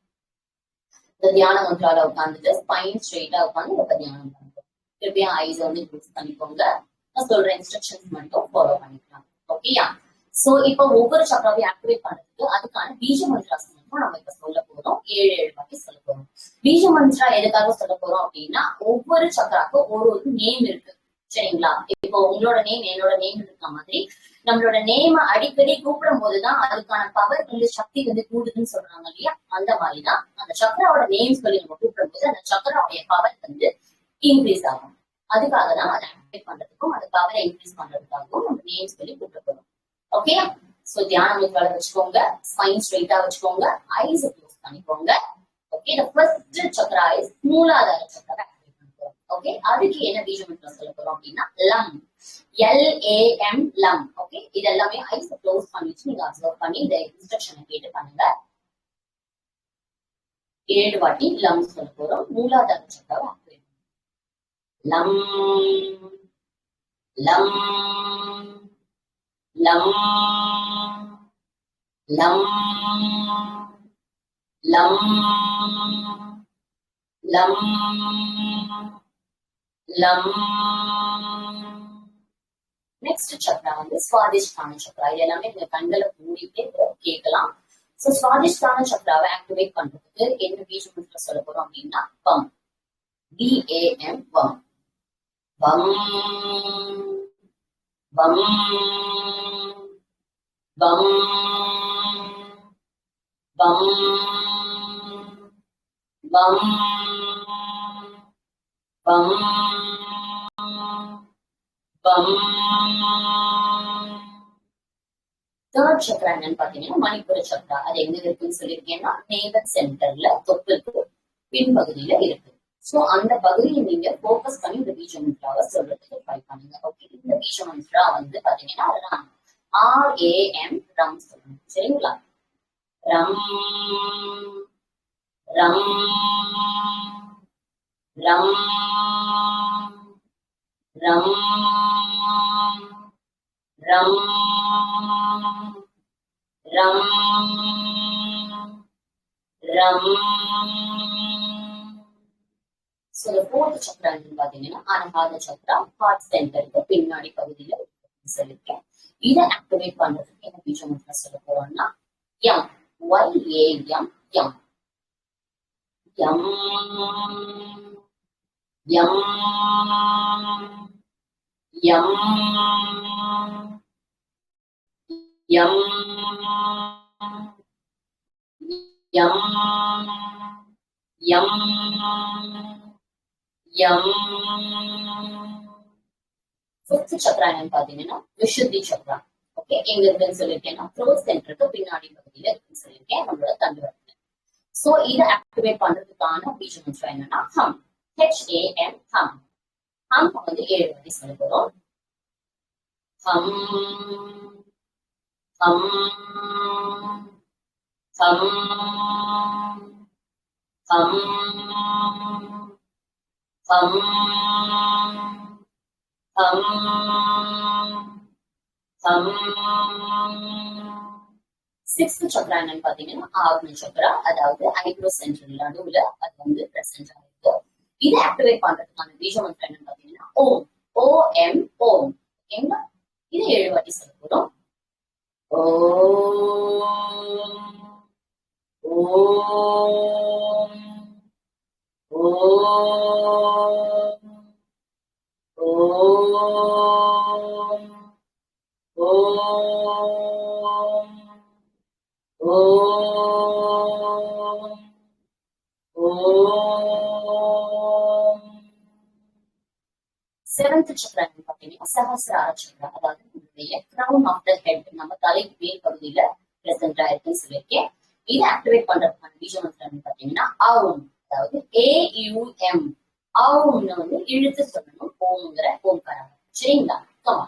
இந்த தியான முத்ரால உட்காந்துட்டு ஸ்பைன் ஸ்ட்ரெயிட்டா உட்காந்து இப்ப தியானம் பண்ணுவோம். திருப்பியும் ஐஸ் வந்து க்ளோஸ் பண்ணிக்கோங்க. நான் சொல்ற இன்ஸ்ட்ரக்ஷன்ஸ் மட்டும் ஃபாலோ பண்ணிக்கலாம். ஓகேயா? சோ இப்ப ஒவ்வொரு சக்கராவையும் ஆக்டிவேட் பண்றதுக்கு அதுக்கான பீஜ மந்திராசனமும் நம்ம இப்ப சொல்ல போறோம். 7 வாட்டி சொல்ல போறோம். பீஜ மந்திரா எதுக்காக சொல்ல போறோம் அப்படின்னா ஒவ்வொரு சக்கராக்கும் ஒரு நேம் இருக்கு. சரிங்களா? இப்போ உங்களோட நேம் என்னோட நேம் இருக்க மாதிரி நம்மளோட நேம அடிக்கடி கூப்பிடும் போதுதான் அதுக்கான பவர் வந்து சக்தி வந்து கூடுதுன்னு சொல்றாங்க இல்லையா? அந்த மாதிரிதான் அந்த சக்கராவோட நேம் சொல்லி நம்ம கூப்பிடும் போது அந்த சக்கராவுடைய பவர் வந்து இன்க்ரீஸ் ஆகும். அதுக்காக தான் அதை ஆக்டிவேட் பண்றதுக்கும் அது பவரை இன்க்ரீஸ் பண்றதுக்காகவும் நம்ம நேம் சொல்லி கூப்பிட போறோம். ஓகே, சோ தியான முத்ரால வச்சுக்கோங்க. ஸ்பைன் ஸ்ட்ரெயிட்டா வச்சுக்கோங்க. ஐஸ் க்ளோஸ் பண்ணிக்கோங்க. Okay, the first chakra is மூலாதார சக்கரா ஆக்டிவேட் பண்ணிக்கோங்க. ஓகே, அதுக்கு என்ன பீஜ மந்திரம் சொல்ல போறோம் அப்படின்னா லம், LAM லம். ஓகே, இது எல்லாமே ஐஸ் க்ளோஸ் பண்ணிட்டு நீங்க அப்சர்வ் பண்ணி இந்த இன்ஸ்ட்ரக்ஷனை கேட்டு பண்ணுங்க. 7 வாட்டி லம் சொல்ல போறோம். மூலாதார சக்கரா ஆக்டிவேட் லம் லம் லம் லம் லம் லம் லம். நெக்ஸ்ட் சக்ரா வந்து சுவாதிஷ்டான சக்ரா. இது எல்லாமே நீங்க கண்களை மூடிட்டு கேட்கலாம். சோ சுவாதிஷ்டான சக்ராவை ஆக்டிவேட் பண்றதுக்கு என்ன பீஜ மந்திரம் சொல்ல போறோம் அப்படின்னா பம், BAM பம் பம் பம் பம் பம் பம் பம் பம். தேர்ட் சக்ரா என்னன்னு பாத்தீங்கன்னா மணிப்புர சக்ரா. அது எங்க இருக்குன்னு சொல்லியிருக்கேன்னா நேவல் சென்டர்ல தொப்புளுக்கு பின்பகுதியில இருக்கு. சோ அந்த பகுதியை நீங்க போக்கஸ் பண்ணி இந்த பீஜ மந்திராவை சொல்றதுக்கு ட்ரை பண்ணுங்க. ஓகே, இந்த பீஜ மந்திரா வந்து பாத்தீங்கன்னா ரம், RAM ரம் சொல்லணும். சரிங்களா? ரம் ரம் ரம் ரம் ரம் ரம் ரம். So the fourth chakra பாத்தீங்கன்னா அனகாத சக்ரா, ஹார்ட் சென்டருக்கு பின்னாடி பகுதியில சொல்லிருக்கேன். இதை ஆக்டிவேட் பண்றதுக்கு என்ன பீஜ மந்திரம் சொல்ல போறோம்னா யம், YAM யம் யம் யம் யம் யம் யம் யம் யம். ஃபிஃப்த் சக்ரா என்னன்னு பாத்தீங்கன்னா விஷுத்தி சக்ரா. ஓகே, எங்க இருக்குன்னு சொல்லியிருக்கேன். த்ரோட் சென்டருக்கு பின்னாடி பகுதியில இருக்குன்னு சொல்லியிருக்கேன், நம்மளோட தண்டுவரத்துல. சோ இதை ஆக்டிவேட் பண்றதுக்கான பீஜ மந்திரம் என்னன்னா ஹம், HAM ஹம். ஹம் வந்து 7 வாட்டி சொல்ல போறோம். ஹம் ஹம் ஹம் ஹம் ஹம் ஹம் ஹம். சிக்ஸ்த் சக்ரா என்னன்னு பாத்தீங்கன்னா ஆக்ன சக்ரா. அதாவது ஐப்ரோ சென்டர் நடுவுல அது வந்து பிரசன்ட் ஆயிருக்கு. இதை ஆக்டிவேட் பண்றதுக்கான பீஜ மந்திரம் என்னன்னு பாத்தீங்கன்னா ஓம், OM ஓம். ஓகேங்களா? இதை 7 வாட்டி சொல்ல போறோம். ஓம் ஓம் ஓம் ஓம் ஓம் ஓம் ஓம். செவன்த் சக்கரா பாத்தீங்கன்னா சஹஸ்ரார சக்கரா, அதாவது நம்மளுடைய கிரவுன் ஆஃப் த ஹெட், நம்ம தலைக்கு மேல் பகுதியில பிரசன்ட் ஆயிருக்குன்னு சொல்லியிருக்கேன். இதை ஆக்டிவேட் பண்றதுக்கான பீஜ மந்திரம் பாத்தீங்கன்னா ஆவும், அதாவது AUM, ஆவும்னு வந்து இழுத்து சொல்லணும் ஓம்ங்கிற ஓம்காரம். சரிங்களா? கமா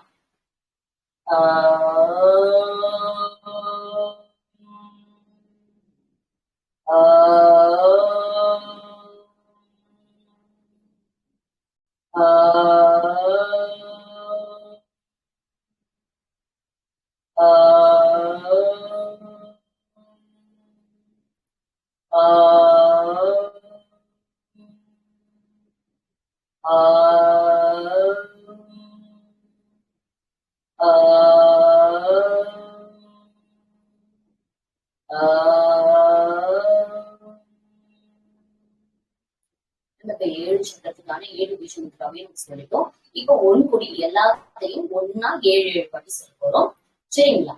இந்த 7 சக்கரத்துக்கான 7 பீஜமுத்ராவையும் நம்ம சொல்லிட்டோம். இப்போ ஒன்கூடி எல்லாத்தையும் ஒன்னா 7 பாட்டி சொல்ல போறோம். சரிங்களா?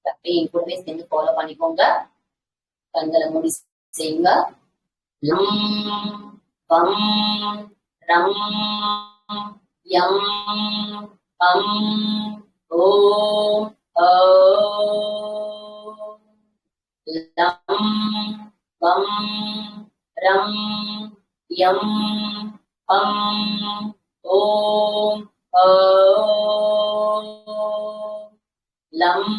அப்படியே என் கூடவே சேர்ந்து ஃபாலோ பண்ணிக்கோங்க. கண்களை மூடி செய்யுங்க. லம் பம் ரம் யம் பம் ஓம் லம் பம் ரம் யம் பம் ஓம் லம்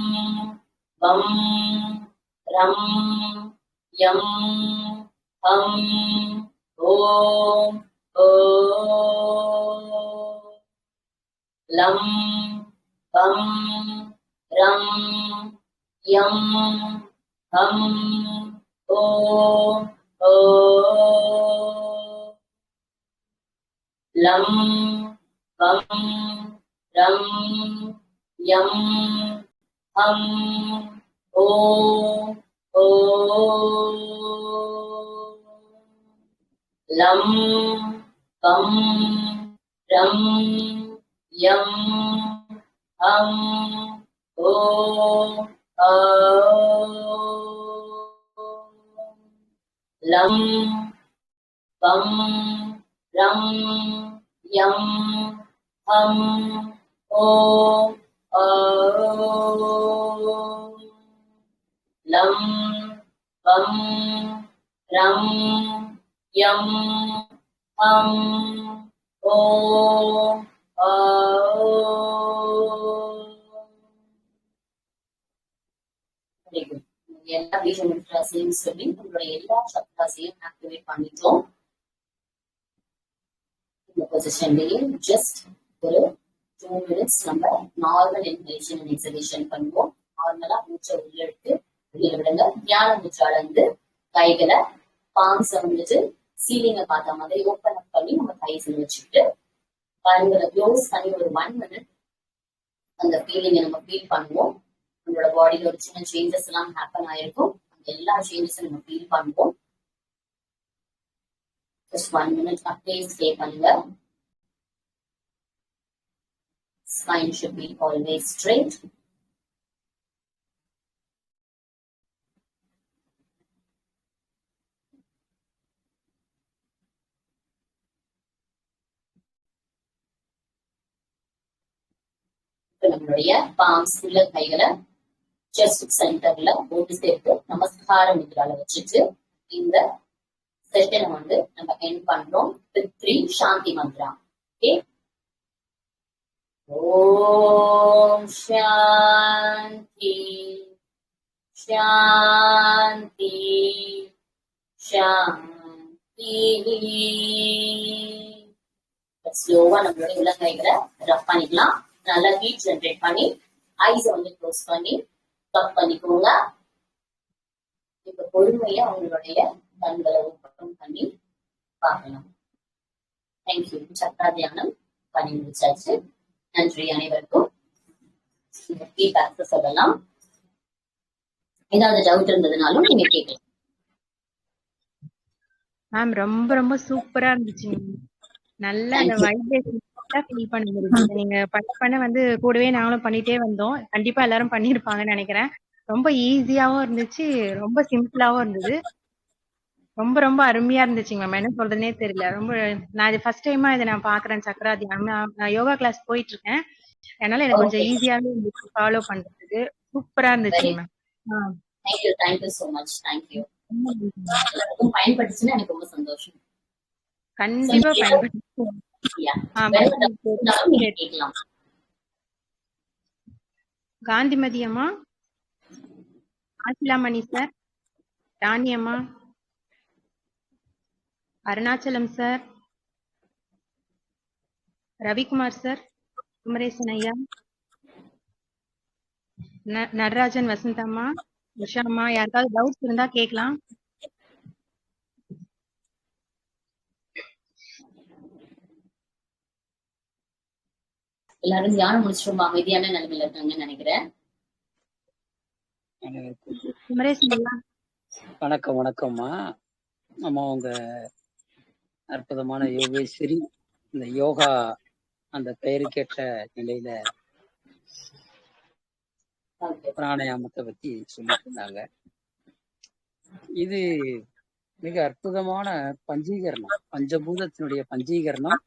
பம் ரம் யம் பம் ஓம் லம் பம் ரம் யம் பம் ஓம் லம் பம் ரம் யம் பம் ஓம் லம் பம் ரம் யம் பம் ஓம் லம் பம் ரம் யம் பம் ஓம் லம் பம் ரம் யம் பம் ஓம் எல்லா பீஜமுத்ராசையும் சொல்லி உங்களுடைய எல்லா சக்ராசையும் ஆக்டிவேட் பண்ணிட்டோம். இந்த பொசிஷன்லயே ஜஸ்ட் ஒரு 2 minutes நம்ம நார்மல் இன்ஹலேஷன் அண்ட் எக்ஸலேஷன் பண்ணுவோம். நார்மலா மூச்சை உள்ளெடுத்து வெளியில விடுங்க. தியான மூச்சால இருந்து கைகளை பாம்ஸ் வந்துட்டு சீலிங்க பார்த்த மாதிரி ஓப்பன் அப் பண்ணி நம்ம கைஸ்ல வச்சுக்கிட்டு கண்களை க்ளோஸ் பண்ணி ஒரு 1 minute அந்த ஃபீலிங்கை நம்ம ஃபீல் பண்ணுவோம். நம்மளோட பாடியில ஒரு சின்ன சேஞ்சஸ் எல்லாம் ஹேப்பன் ஆயிருக்கும். அந்த எல்லா சேஞ்சஸும் நம்ம ஃபீல் பண்ணுவோம். ஜஸ்ட் 1 minute அப்படியே ஸ்டே பண்ணுங்க. Spine should be always straight. நம்மளுடைய பாம்ஸ் உள்ள கைகளை செஸ்ட் சென்டர்ல ஒன்று சேர்த்து நமஸ்கார முத்ரால வச்சுட்டு இந்த செஷனை வந்து நம்ம எண்ட் பண்றோம் வித் 3 சாந்தி மந்த்ரா. ஓகே, ஓம் சாந்தி சாந்தி சாந்தி. ஸ்லோவா நம்மளுடைய உள்ளங்கைகளை ரப் பண்ணிக்கலாம். நல்லா ஹீட் ஜெனரேட் பண்ணி ஐஸ வந்து க்ளோஸ் பண்ணி கப் பண்ணிக்கோங்க. இப்ப பொறுமையா அவங்களுடைய கண்களை ஓப்பன் பண்ணி பார்க்கலாம். தேங்க்யூ. சக்ரா தியானம் பண்ணி முடிச்சாச்சு. நன்றி அனைவருக்கும். ஃபீட்பேக்ஸ் சொல்லலாம். ஏதாவது டவுட் இருந்ததுனாலும் நீங்க கேட்கலாம். மேம் ரொம்ப ரொம்ப சூப்பரா இருந்துச்சுங்க. நல்ல அந்த தேங்க்யூ. வைப்ரேஷன் ஃபீல் பண்ண முடியுது. நீங்க பண்ண வந்து கூடவே நாங்களும் பண்ணிட்டே வந்தோம். கண்டிப்பா எல்லாரும் பண்ணியிருப்பாங்கன்னு நினைக்கிறேன். ரொம்ப ஈஸியாவும் இருந்துச்சு, ரொம்ப சிம்பிளாவும் இருந்தது. ரொம்ப ரொம்ப அருமையா இருந்துச்சுங்க மேம். என்ன சொல்றதுன்னே தெரியல. ரொம்ப நான் இது ஃபர்ஸ்ட் டைமா இதை நான் பாக்குறேன் சக்ரா தியானம். நான் யோகா கிளாஸ் போயிட்டு இருக்கேன். அதனால எனக்கு கொஞ்சம் ஓகே. ஈஸியாவே இருந்துச்சு ஃபாலோ பண்றதுக்கு. சூப்பரா வெரி இருந்துச்சுங்க ma'am. Thank you so much. Thank you. எல்லாருக்கும் பயன்பட்டுச்சுன்னு எனக்கு ரொம்ப சந்தோஷம். கண்டிப்பா பயன்படுத்தி நீங்க கேட்கலாம். காந்திமதி அம்மா, ஆசிலாமணி சார், ராணி அம்மா, அருணாச்சலம் சார், ரவிக்குமார் சார், குமரேசன் ஐயா, நடராஜன் வசந்தம்மா, உஷா அம்மா, யாருக்காவது டவுட்ஸ் இருந்தா கேட்கலாம். எல்லாரும் தியானம் முடிச்சு ரொம்ப அமைதியான நிலைமையில இருக்காங்கன்னு நினைக்கிறேன். குமரேசன் ஐயா, வணக்கம்மா. நம்ம உங்க அற்புதமான யோகேஸ்வரி இந்த யோகா அந்த பெயருக்கேற்ற நிலையில பிராணாயாமத்தை பத்தி சொல்லிட்டு இருந்தாங்க. இது மிக அற்புதமான பஞ்சீகரணம், பஞ்சபூதத்தினுடைய பஞ்சீகரணம்.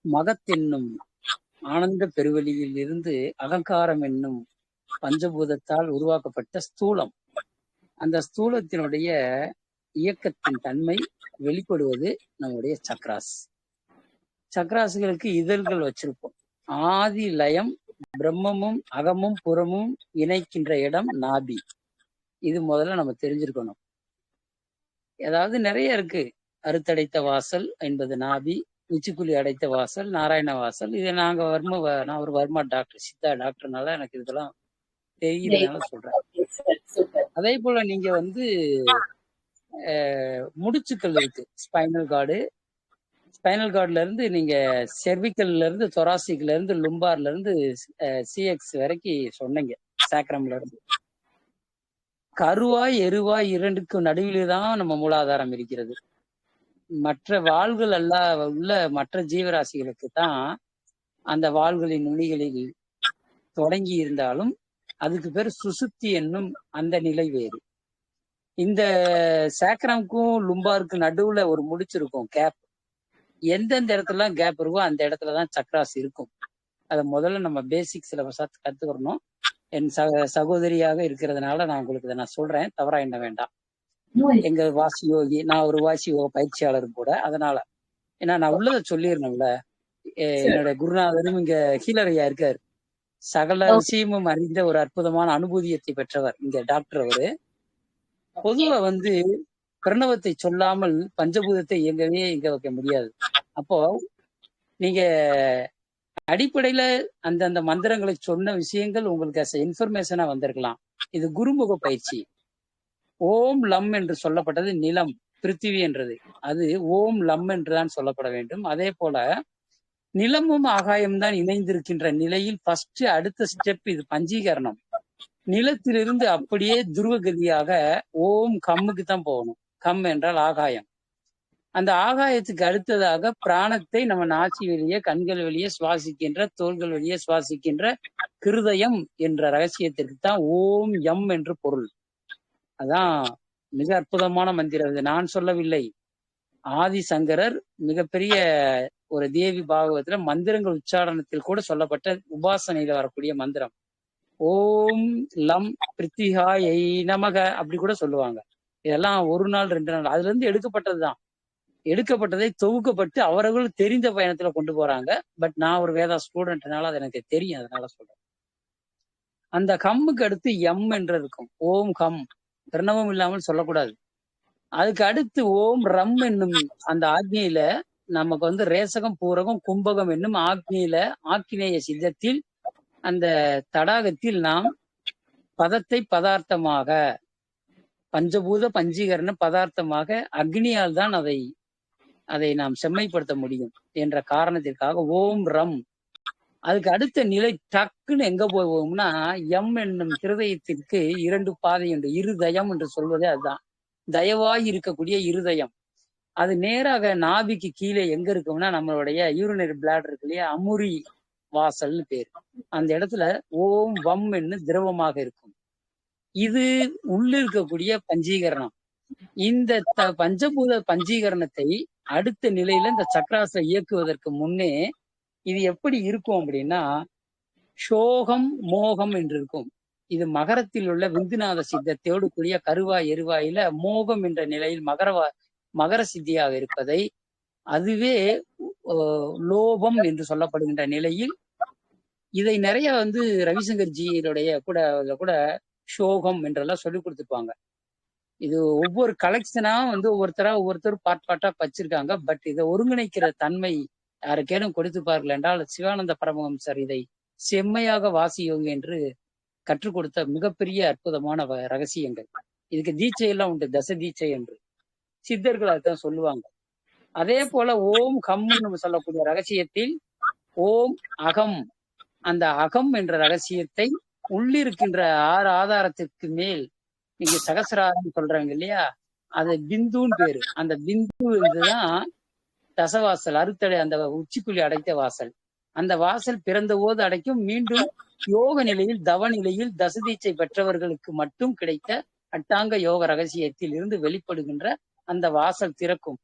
மகத்தென்னும் ஆனந்த பெருவெளியில் இருந்து அகங்காரம் என்னும் பஞ்சபூதத்தால் உருவாக்கப்பட்ட ஸ்தூலம். அந்த ஸ்தூலத்தினுடைய இயக்கத்தின் தன்மை வெளிப்படுவது நம்முடைய சக்ராஸ். சக்ராசுகளுக்கு இதழ்கள் வச்சிருப்போம். ஆதி லயம் பிரம்மமும் அகமும் புறமும் இணைக்கின்ற இடம் நாபி. இது முதல்ல நம்ம தெரிஞ்சிருக்கணும். ஏதாவது நிறைய இருக்கு. அறுத்தடைத்த வாசல் என்பது நாபி, உச்சிக்குழி அடைத்த வாசல் நாராயண வாசல். இதை நாங்க நான் ஒரு வர்மா டாக்டர், சித்தா டாக்டர்னால எனக்கு இதெல்லாம் தெரியறதுனால சொல்றேன். அதே போல நீங்க முடிச்சுக்கள் இருக்கு. ஸ்பைனல் கார்டு, ஸ்பைனல் கார்டுல இருந்து நீங்க செர்விக்கல்ல இருந்து தொராசிக்ல இருந்து லும்பார்ல இருந்து சிஎக்ஸ் வரைக்கும் சொன்னீங்க. சாக்ரம்ல இருந்து கருவாய் எருவாய் இரண்டுக்கும் நடுவிலே தான் நம்ம மூலாதாரம் இருக்கிறது. மற்ற வாள்கள் எல்லாம் உள்ள மற்ற ஜீவராசிகளுக்கு தான் அந்த வாள்களின் நுனிகளில் தொடங்கி இருந்தாலும் அதுக்கு பேர் சுசுப்தி என்னும் அந்த நிலை வேறு. இந்த சாக்ரம்க்கும் லும்பாருக்கு நடுவுல ஒரு முடிச்சிருக்கும் கேப். எந்தெந்த இடத்துல கேப் இருக்கோ அந்த இடத்துலதான் சக்ராஸ் இருக்கும். அதை முதல்ல நம்ம பேசிக் சிலபஸா கத்துக்கிறணும். என் சகோதரியாக இருக்கிறதுனால நான் உங்களுக்கு இதை நான் சொல்றேன், தவறா எண்ண வேண்டாம். எங்க வாசி யோகி, நான் ஒரு வாசி யோக பயிற்சியாளரும் கூட. அதனால ஏன்னா நான் உள்ளதை சொல்லிடணும்ல. என்னோட குருநாதரும் இங்க ஹீலரையா இருக்காரு. சகல விஷயமும் அறிந்த ஒரு அற்புதமான அனுபூதியத்தை பெற்றவர் இங்க டாக்டர் அவரு. பொதுவா பிரணவத்தை சொல்லாமல் பஞ்சபூதத்தை இயங்க வைக்க முடியாது. அப்போ நீங்க அடிப்படையில அந்தந்த மந்திரங்களை சொன்ன விஷயங்கள் உங்களுக்கு இன்ஃபர்மேஷனா வந்திருக்கலாம். இது குருமுக பயிற்சி. ஓம் லம் என்று சொல்லப்பட்டது நிலம், பிருத்திவி என்றது. அது ஓம் லம் என்றுதான் சொல்லப்பட வேண்டும். அதே போல நிலமும் ஆகாயம் தான் இணைந்திருக்கின்ற நிலையில் ஃபர்ஸ்ட் அடுத்த ஸ்டெப் இது பஞ்சீகரணம். நிலத்திலிருந்து அப்படியே துருவகதியாக ஓம் கம்முக்கு தான் போகணும். கம் என்றால் ஆகாயம். அந்த ஆகாயத்துக்கு அடுத்ததாக பிராணத்தை நம்ம நாசி வெளியே, கண்கள் வெளியே சுவாசிக்கின்ற, தோள்கள் வெளியே சுவாசிக்கின்ற கிருதயம் என்ற ரகசியத்திற்கு தான் ஓம் எம் என்று பொருள். அதான் மிக அற்புதமான மந்திரம். இது நான் சொல்லவில்லை. ஆதிசங்கரர் மிகப்பெரிய ஒரு தேவி பாகவத்துல மந்திரங்கள் உச்சாரணத்தில் கூட சொல்லப்பட்ட உபாசனையில வரக்கூடிய மந்திரம். ஓம் லம் பிருத்திகாயை நமக அப்படி கூட சொல்லுவாங்க. இதெல்லாம் ஒரு நாள் 2 நாள் அதுல இருந்து எடுக்கப்பட்டதுதான். எடுக்கப்பட்டதை தொகுக்கப்பட்டு அவர்கள் தெரிந்த பயணத்துல கொண்டு போறாங்க. பட் நான் ஒரு வேதா ஸ்டூடெண்ட்னால அது எனக்கு தெரியும், அதனால சொல்றேன். அந்த கம்முக்கு அடுத்து எம் என்று இருக்கும். ஓம் கம் பிரணவம் இல்லாமல் சொல்லக்கூடாது. அதுக்கு அடுத்து ஓம் ரம் என்னும் அந்த ஆக்னியில நமக்கு ரேசகம் பூரகம் கும்பகம் என்னும் ஆக்னியில ஆக்கினேய சித்தத்தில் அந்த தடாகத்தில் நாம் பதத்தை பதார்த்தமாக பஞ்சபூத பஞ்சீகரண பதார்த்தமாக அக்னியால் தான் அதை நாம் செம்மைப்படுத்த முடியும் என்ற காரணத்திற்காக ஓம் ரம். அதுக்கு அடுத்த நிலை டக்குன்னு எங்க போவோம்னா எம் என்னும் இருதயத்திற்கு 2 பாதை உண்டு. இருதயம் என்று சொல்வதே அதுதான். தயவாய் இருக்கக்கூடிய இருதயம். அது நேராக நாபிக்கு கீழே எங்க இருக்கும்னா நம்மளுடைய யூரினரி பிளாடர் இருக்கு இல்லையா, அமுரி வாசல்னு பேரு. அந்த இடத்துல ஓம் வம் என்று திரவமாக இருக்கும். இது உள்ள இருக்கக்கூடிய பஞ்சீகரணம். இந்த பஞ்சபூத பஞ்சீகரணத்தை அடுத்த நிலையில இந்த சக்கராசை இயக்குவதற்கு முன்னே இது எப்படி இருக்கும் அப்படின்னா, சோகம் மோகம் என்று இருக்கும். இது மகரத்தில் உள்ள விந்துநாத சித்தத்தோடு கூடிய கருவாய் எருவாயில மோகம் என்ற நிலையில் மகர சித்தியாக இருப்பதை, அதுவே லோபம் என்று சொல்லப்படுகின்ற நிலையில் இதை நிறைய ரவிசங்கர் ஜியினுடைய கூட சோகம் என்றெல்லாம் சொல்லி கொடுத்துருப்பாங்க. இது ஒவ்வொரு கலெக்ஷனா ஒவ்வொருத்தர் பாட்டா வச்சிருக்காங்க. பட் இதை ஒருங்கிணைக்கிற தன்மை யாருக்கேனும் கொடுத்துப்பார்கள் என்றால் சிவானந்த பரமஹம்சர் இதை செம்மையாக வாசி யோகி என்று கற்றுக் கொடுத்த மிகப்பெரிய அற்புதமான ரகசியங்கள். இதுக்கு தீட்சை எல்லாம் உண்டு, தச தீட்சை என்று சித்தர்கள் அதுதான் சொல்லுவாங்க. அதே போல ஓம் ஹம்னு சொல்லக்கூடிய ரகசியத்தில் ஓம் அகம், அந்த அகம் என்ற ரகசியத்தை உள்ளிருக்கின்ற 6 ஆதாரத்திற்கு மேல், நீங்க சகசிராரம் சொல்றாங்க இல்லையா, அது பிந்துன்னு பேரு. அந்த பிந்து இதுதான் தசவாசல், அறுத்தடை, அந்த உச்சிக்குழி அடைத்த வாசல். அந்த வாசல் பிறந்த போது அடைக்கும். மீண்டும் யோக நிலையில் தவ நிலையில் தசதீட்சை பெற்றவர்களுக்கு மட்டும் கிடைத்த அட்டாங்க யோக ரகசியத்தில் இருந்து வெளிப்படுகின்ற அந்த வாசல் திறக்கும்.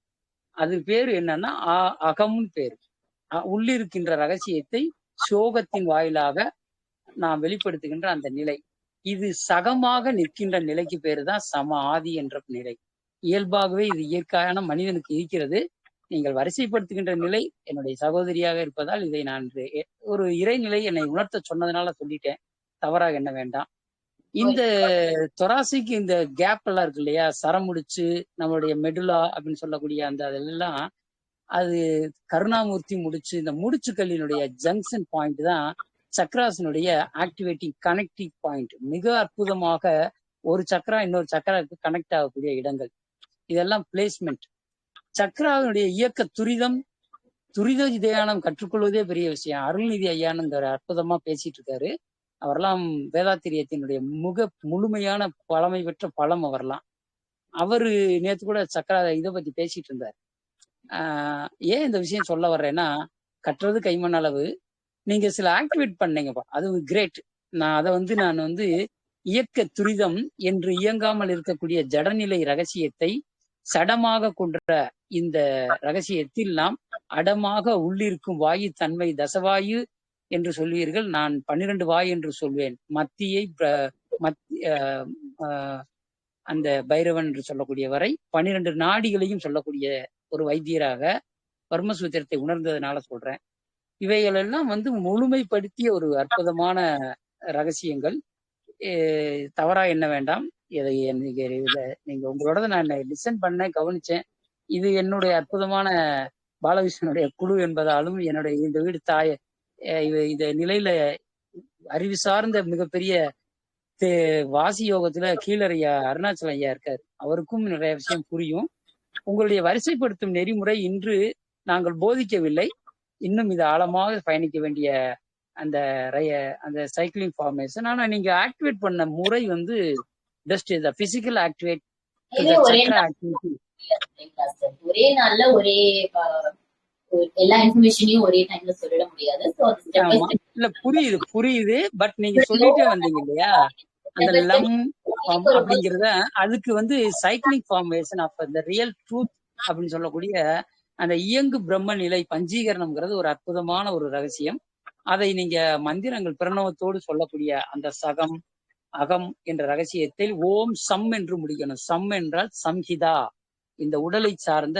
அது பேரு என்னன்னா அகம்னு பேரு. உள்ளிருக்கின்ற ரகசியத்தை சோகத்தின் வாயிலாக நாம் வெளிப்படுத்துகின்ற அந்த நிலை, இது சகமாக நிற்கின்ற நிலைக்கு பேரு தான் சம ஆதி என்ற நிலை. இயல்பாகவே இது இயற்கையான மனிதனுக்கு இருக்கிறது. நீங்கள் வரிசைப்படுத்துகின்ற நிலை என்னுடைய சகோதரியாக இருப்பதால் இதை நான் ஒரு இறைநிலை என்னை உணர்த்த சொன்னதுனால சொல்லிட்டேன், தவறாக என்ன வேண்டாம். இந்த தொராசிக்கு இந்த கேப் எல்லாம் இருக்கு இல்லையா, சரம் முடிச்சு நம்மளுடைய மெடுலா அப்படின்னு சொல்லக்கூடிய அந்த அதெல்லாம், அது கருணாமூர்த்தி முடிச்சு, இந்த முடிச்சுக்களினுடைய ஜங்ஷன் பாயிண்ட் தான் சக்கராசினுடைய ஆக்டிவேட்டிங் கனெக்டிங் பாயிண்ட். மிக அற்புதமாக ஒரு சக்கரா இன்னொரு சக்கராவுக்கு கனெக்ட் ஆகக்கூடிய இடங்கள். இதெல்லாம் பிளேஸ்மெண்ட். சக்கராவினுடைய இயக்க துரித தியானம் கற்றுக்கொள்வதே பெரிய விஷயம். அருள்நிதி ஐயானு அற்புதமா பேசிட்டு இருக்காரு. அவரெல்லாம் வேதாத்திரியத்தினுடைய முழுமையான பழமை பெற்ற பழம் அவர்லாம். அவரு நேற்று கூட சக்கரா இதை பத்தி பேசிட்டு இருந்தார். ஏன் இந்த விஷயம் சொல்ல வர்றேன்னா, கட்டுறது கைமண் அளவு. நீங்க சில ஆக்டிவேட் பண்ணீங்கப்பா, அது கிரேட். நான் அதை நான் இயக்க துரிதம் என்று இயங்காமல் இருக்கக்கூடிய ஜடநிலை ரகசியத்தை சடமாக கொன்ற இந்த ரகசியத்தில் நாம் அடமாக உள்ளிருக்கும் வாயு தன்மை தசவாயு என்று சொல்வீர்கள். நான் 12 வாயு என்று சொல்வேன். மத்தியை அந்த பைரவன் என்று சொல்லக்கூடிய வரை 12 நாடிகளையும் சொல்லக்கூடிய ஒரு வைத்தியராக பர்மசூத்திரத்தை உணர்ந்ததுனால சொல்றேன். இவைகள் எல்லாம் முழுமைப்படுத்திய ஒரு அற்புதமான ரகசியங்கள். தவறா என்ன வேண்டாம். இதை நீங்க உங்களோட நான் லிசன் பண்ண கவனிச்சேன். இது என்னுடைய அற்புதமான பாலகிருஷ்ணனுடைய குழு என்பதாலும் என்னுடைய இந்த வீடு தாய் இந்த நிலையில அறிவு சார்ந்த மிகப்பெரிய வாசி யோகத்துல கீழறையா அருணாச்சலம் ஐயா இருக்காரு. அவருக்கும் நிறைய விஷயம் புரியும். உங்களுடைய வரிசைப்படுத்தும் நெறிமுறை இன்று நாங்கள் போதிக்கவில்லை. இன்னும் இது ஆழமாக பயணிக்க வேண்டிய அந்த சைக்கிளிங் ஃபார்மேஷன். ஆனா நீங்க ஆக்டிவேட் பண்ண முறை பெஸ்ட். இந்த பிசிக்கல் ஆக்டிவேட் ஒரே நாள்ல ஒரே எல்லா இன்ஃபர்மேஷனையும் ஒரே டைம்ல சொல்லிட முடியாது. இல்ல, புரியுது. பட் நீங்க சொல்லிட்டே வந்தீங்க இல்லையா, அந்த லம் அப்படிங்கறத, அதுக்கு cyclic formation of the real truth அப்படின்னு சொல்லக்கூடிய அந்த இயங்கு பிரம்ம நிலை பஞ்சீகரணம்ங்கிறது ஒரு அற்புதமான ஒரு ரகசியம். அதை நீங்க மந்திரங்கள் பிரணவத்தோடு சொல்லக்கூடிய அந்த சகம் அகம் என்ற ரகசியத்தில் ஓம் சம் என்று முடிக்கணும். சம் என்றால் சம்ஹிதா. இந்த உடலை சார்ந்த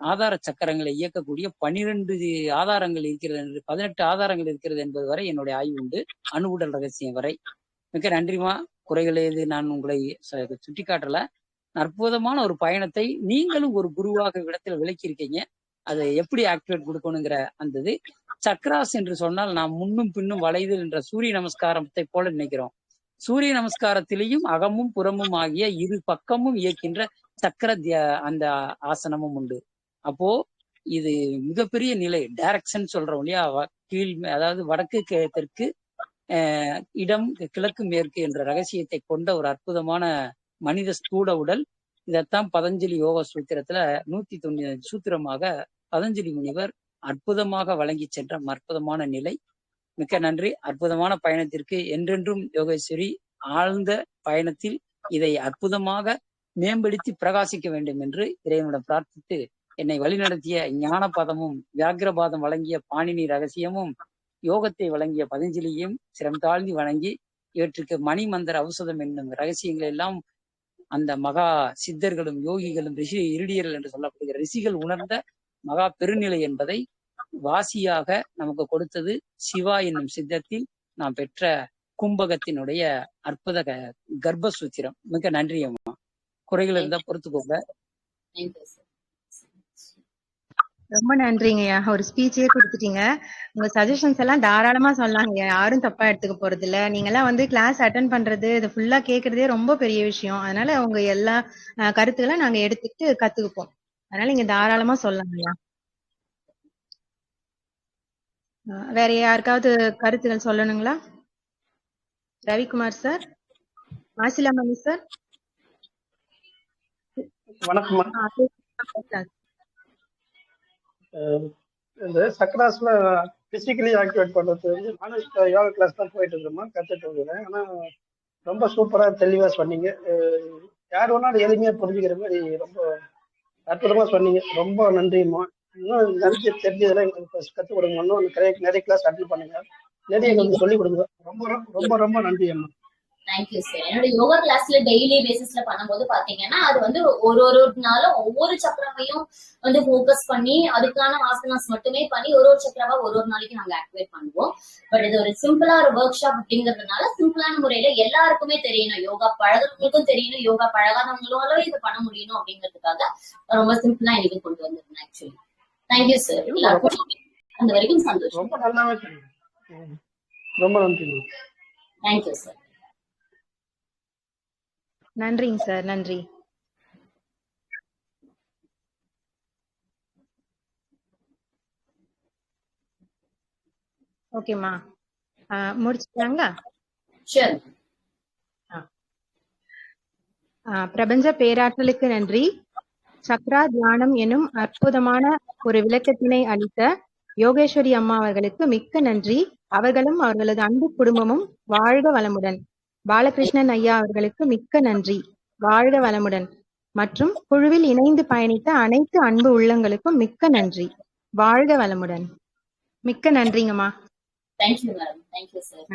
ஆதார சக்கரங்களை இயக்கக்கூடிய 12 ஆதாரங்கள் இருக்கிறது, 18 ஆதாரங்கள் இருக்கிறது என்பது வரை என்னுடைய ஆய்வு உண்டு. அணு உடல் ரகசியம் வரை. மிக நன்றிமா. குறைகள் ஏது நான் உங்களை சுட்டி காட்டல. அற்புதமான ஒரு பயணத்தை நீங்களும் ஒரு குருவாக இடத்துல விளக்கியிருக்கீங்க. அதை எப்படி ஆக்டிவேட் கொடுக்கணுங்கிற அந்த சக்ராஸ் என்று சொன்னால் நாம் முன்னும் பின்னும் வளைதல் என்ற சூரிய நமஸ்காரத்தை போல நினைக்கிறோம். சூரிய நமஸ்காரத்திலேயும் அகமும் புறமும் ஆகிய இரு பக்கமும் இயக்கின்ற சக்கர அந்த ஆசனமும் உண்டு. அப்போ இது மிகப்பெரிய நிலை. டைரக்ஷன் சொல்றோம் இல்லையா, கீழ், அதாவது வடக்கு தெற்கு, இடம் கிழக்கு மேற்கு என்ற ரகசியத்தை கொண்ட ஒரு அற்புதமான மனித ஸ்தூல உடல். இதைத்தான் பதஞ்சலி யோக சூத்திரத்துல 190 சூத்திரமாக பதஞ்சலி முனிவர் அற்புதமாக வழங்கி சென்ற அற்புதமான நிலை. மிக்க நன்றி. அற்புதமான பயணத்திற்கு என்றென்றும் யோகேஸ்வரி ஆழ்ந்த பயணத்தில் இதை அற்புதமாக மேம்படுத்தி பிரகாசிக்க வேண்டும் என்று இறைவனிடம் பிரார்த்தித்து, என்னை வழிநடத்திய ஞானபாதமும் வியாக்கிரபாதம் வழங்கிய பாணினி ரகசியமும் யோகத்தை வழங்கிய பதஞ்சலியும் சிரம் தாழ்ந்தி வணங்கி, இவற்றுக்கு மணிமந்திர ஔஷதம் என்னும் ரகசியங்கள் எல்லாம் அந்த மகா சித்தர்களும் யோகிகளும் ரிஷி இருடியர்கள் என்று சொல்லப்படுகிற ரிஷிகள் உணர்ந்த மகா பெருநிலை என்பதை வாசியாக நமக்கு கொடுத்தது சிவா என்னும் சித்தத்தில் நாம் பெற்ற கும்பகத்தினுடைய அற்புத கர்ப்பசூத்திரம். மிக நன்றி அம்மா. குறைகள் இருந்தா பொறுத்துக்கோங்க. ரொம்ப நன்றிங்கய்யா. ஒரு ஸ்பீச்சே கொடுத்துட்டீங்க. உங்க சஜஷன்ஸ் எல்லாம் தாராளமா சொல்லலாங்க, யாரும் தப்பா எடுத்துக்க போறது இல்ல. நீங்க எல்லாம் வந்து கிளாஸ் அட்டன் பண்றது, இது ஃபுல்லா கேக்குறதே ரொம்ப பெரிய விஷயம். அதனால உங்க எல்லா கருத்துக்களை நாங்க எடுத்துட்டு கத்துக்குப்போம். அதனால நீங்க தாராளமா சொல்லலாங்கய்யா. வேற யாருக்காவது கருத்துக்கள் சொல்லணுங்களா? Ravikumar sir, Masilamani sir. வணக்கம். இந்த சக்ராஸ்ல பிசிக்கலி ஆக்டிவேட் பண்றது வந்து நானும் யோகா கிளாஸ் தான் போயிட்டு இருக்கிறோமா, கத்துட்டு இருக்கிறேன். ஆனா ரொம்ப சூப்பரா தெளிவா சொன்னீங்க. யார் வேணாலும் எளிமையா புரிஞ்சுக்கிற மாதிரி ரொம்ப அற்புதமா சொன்னீங்க. ரொம்ப நன்றிம்மா. இன்னும் நிறைய தெரிஞ்சதெல்லாம் எங்களுக்கு கற்றுக் கொடுங்க. இன்னும் நிறைய கிளாஸ் அட்டன் பண்ணுங்க, நிறைய எங்களுக்கு சொல்லிக் கொடுங்க. ரொம்ப ரொம்ப ரொம்ப நன்றி அம்மா. Thank you sir. என்னோட யோகா கிளாஸ்ல டெய்லி பேசிஸ்ல பண்ணும்போது பாத்தீங்கன்னா அது வந்து ஒரு நாளும் ஒவ்வொரு சக்கரவையும் வந்து போக்கஸ் பண்ணி அதுக்கான ஆசனாஸ் மட்டுமே பண்ணி ஒரு சக்கரவா ஒரு நாளைக்கு நாங்க ஆக்டிவேட் பண்ணுவோம். பட் இது ஒரு சிம்பிளா ஒரு ஒர்க் ஷாப் அப்படிங்கறதுனால சிம்பிளான முறையில எல்லாருக்குமே தெரியணும், யோகா பழகிறவங்களுக்கும் தெரியணும், யோகா பழகாதவங்களும் இதை பண்ண முடியணும் அப்படிங்கிறதுக்காக ரொம்ப சிம்பிளா எனக்கு கொண்டு வந்திருக்கேன். Actually thank you sir. எல்லாருக்கும் அந்த வரைக்கும் சந்தோஷம். ரொம்ப நல்லாவே தெரியும். ரொம்ப நன்றி. Thank you sir. நன்றிங்க சார். நன்றி. ஓகேம்மா, முடிச்சுக்கலாங்களா? பிரபஞ்ச பேராற்றலுக்கு நன்றி. சக்ரா தியானம் எனும் அற்புதமான ஒரு விளக்கத்தினை அளித்த யோகேஸ்வரி அம்மா அவர்களுக்கு மிக்க நன்றி. அவர்களும் அவர்களது அன்பு குடும்பமும் வாழ்க வளமுடன். பாலகிருஷ்ணன் ஐயா அவர்களுக்கு மிக்க நன்றி, வாழ்க வளமுடன். மற்றும் குழுவில் இணைந்து பயணித்த அனைத்து அன்பு உள்ளங்களுக்கும் மிக்க நன்றி, வாழ்க வளமுடன். மிக்க நன்றிங்கம்மா. Thank you madam. Thank you sir.